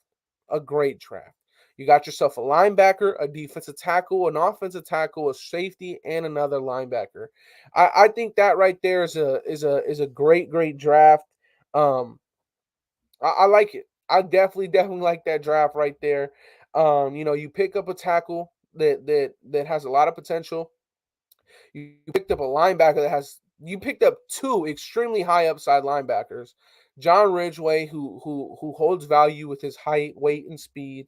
A great draft. You got yourself a linebacker, a defensive tackle, an offensive tackle, a safety, and another linebacker. I think that right there is a great draft. Um, I like it. I definitely like that draft right there. You pick up a tackle that has a lot of potential. You picked up a linebacker that has. You picked up two extremely high upside linebackers, John Ridgeway, who holds value with his height, weight, and speed,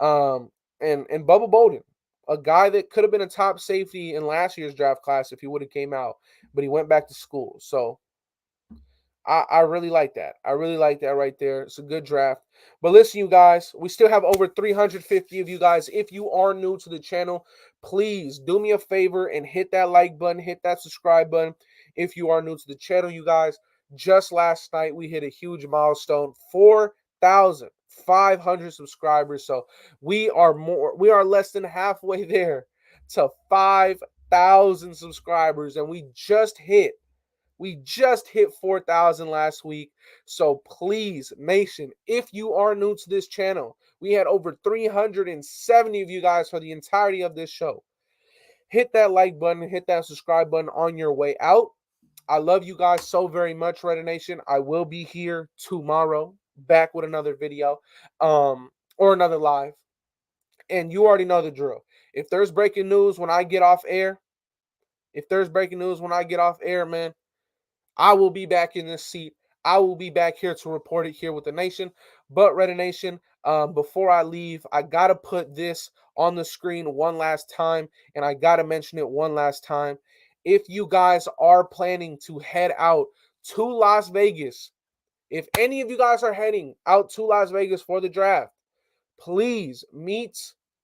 um, and Bubba Bolden, a guy that could have been a top safety in last year's draft class if he would have came out, but he went back to school. So I really like that. I really like that right there. It's a good draft. But listen, you guys, we still have over 350 of you guys. If you are new to the channel, please do me a favor and hit that like button, hit that subscribe button. If you are new to the channel, you guys, just last night we hit a huge milestone, 4,500 subscribers. So we are less than halfway there to 5,000 subscribers, and we just hit 4,000 last week. So please, nation, if you are new to this channel, we had over 370 of you guys for the entirety of this show. Hit that like button, hit that subscribe button on your way out. I love you guys so very much, Raider Nation. I will be here tomorrow, back with another video, or another live. And you already know the drill. If there's breaking news when I get off air, man, I will be back in this seat. I will be back here to report it here with the nation. But Raider Nation, before I leave, I got to put this on the screen one last time, and I got to mention it one last time. If you guys are planning to head out to Las Vegas, if any of you guys are heading out to Las Vegas for the draft, please meet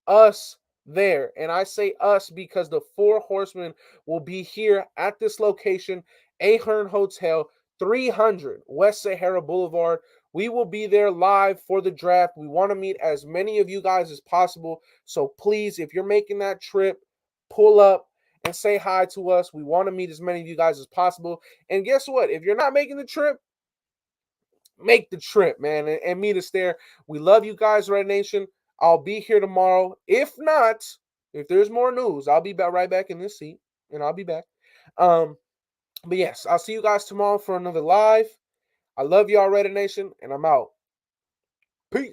us there. And I say us because the Four Horsemen will be here at this location, Ahern Hotel, 300 West Sahara Boulevard. We will be there live for the draft. We want to meet as many of you guys as possible. So please, if you're making that trip, pull up and say hi to us. We want to meet as many of you guys as possible. And guess what? If you're not making the trip, make the trip, man, and meet us there. We love you guys, Red Nation. I'll be here tomorrow. If not, if there's more news, I'll be back right back in this seat, and I'll be back. But yes, I'll see you guys tomorrow for another live. I love y'all, Red Nation, and I'm out.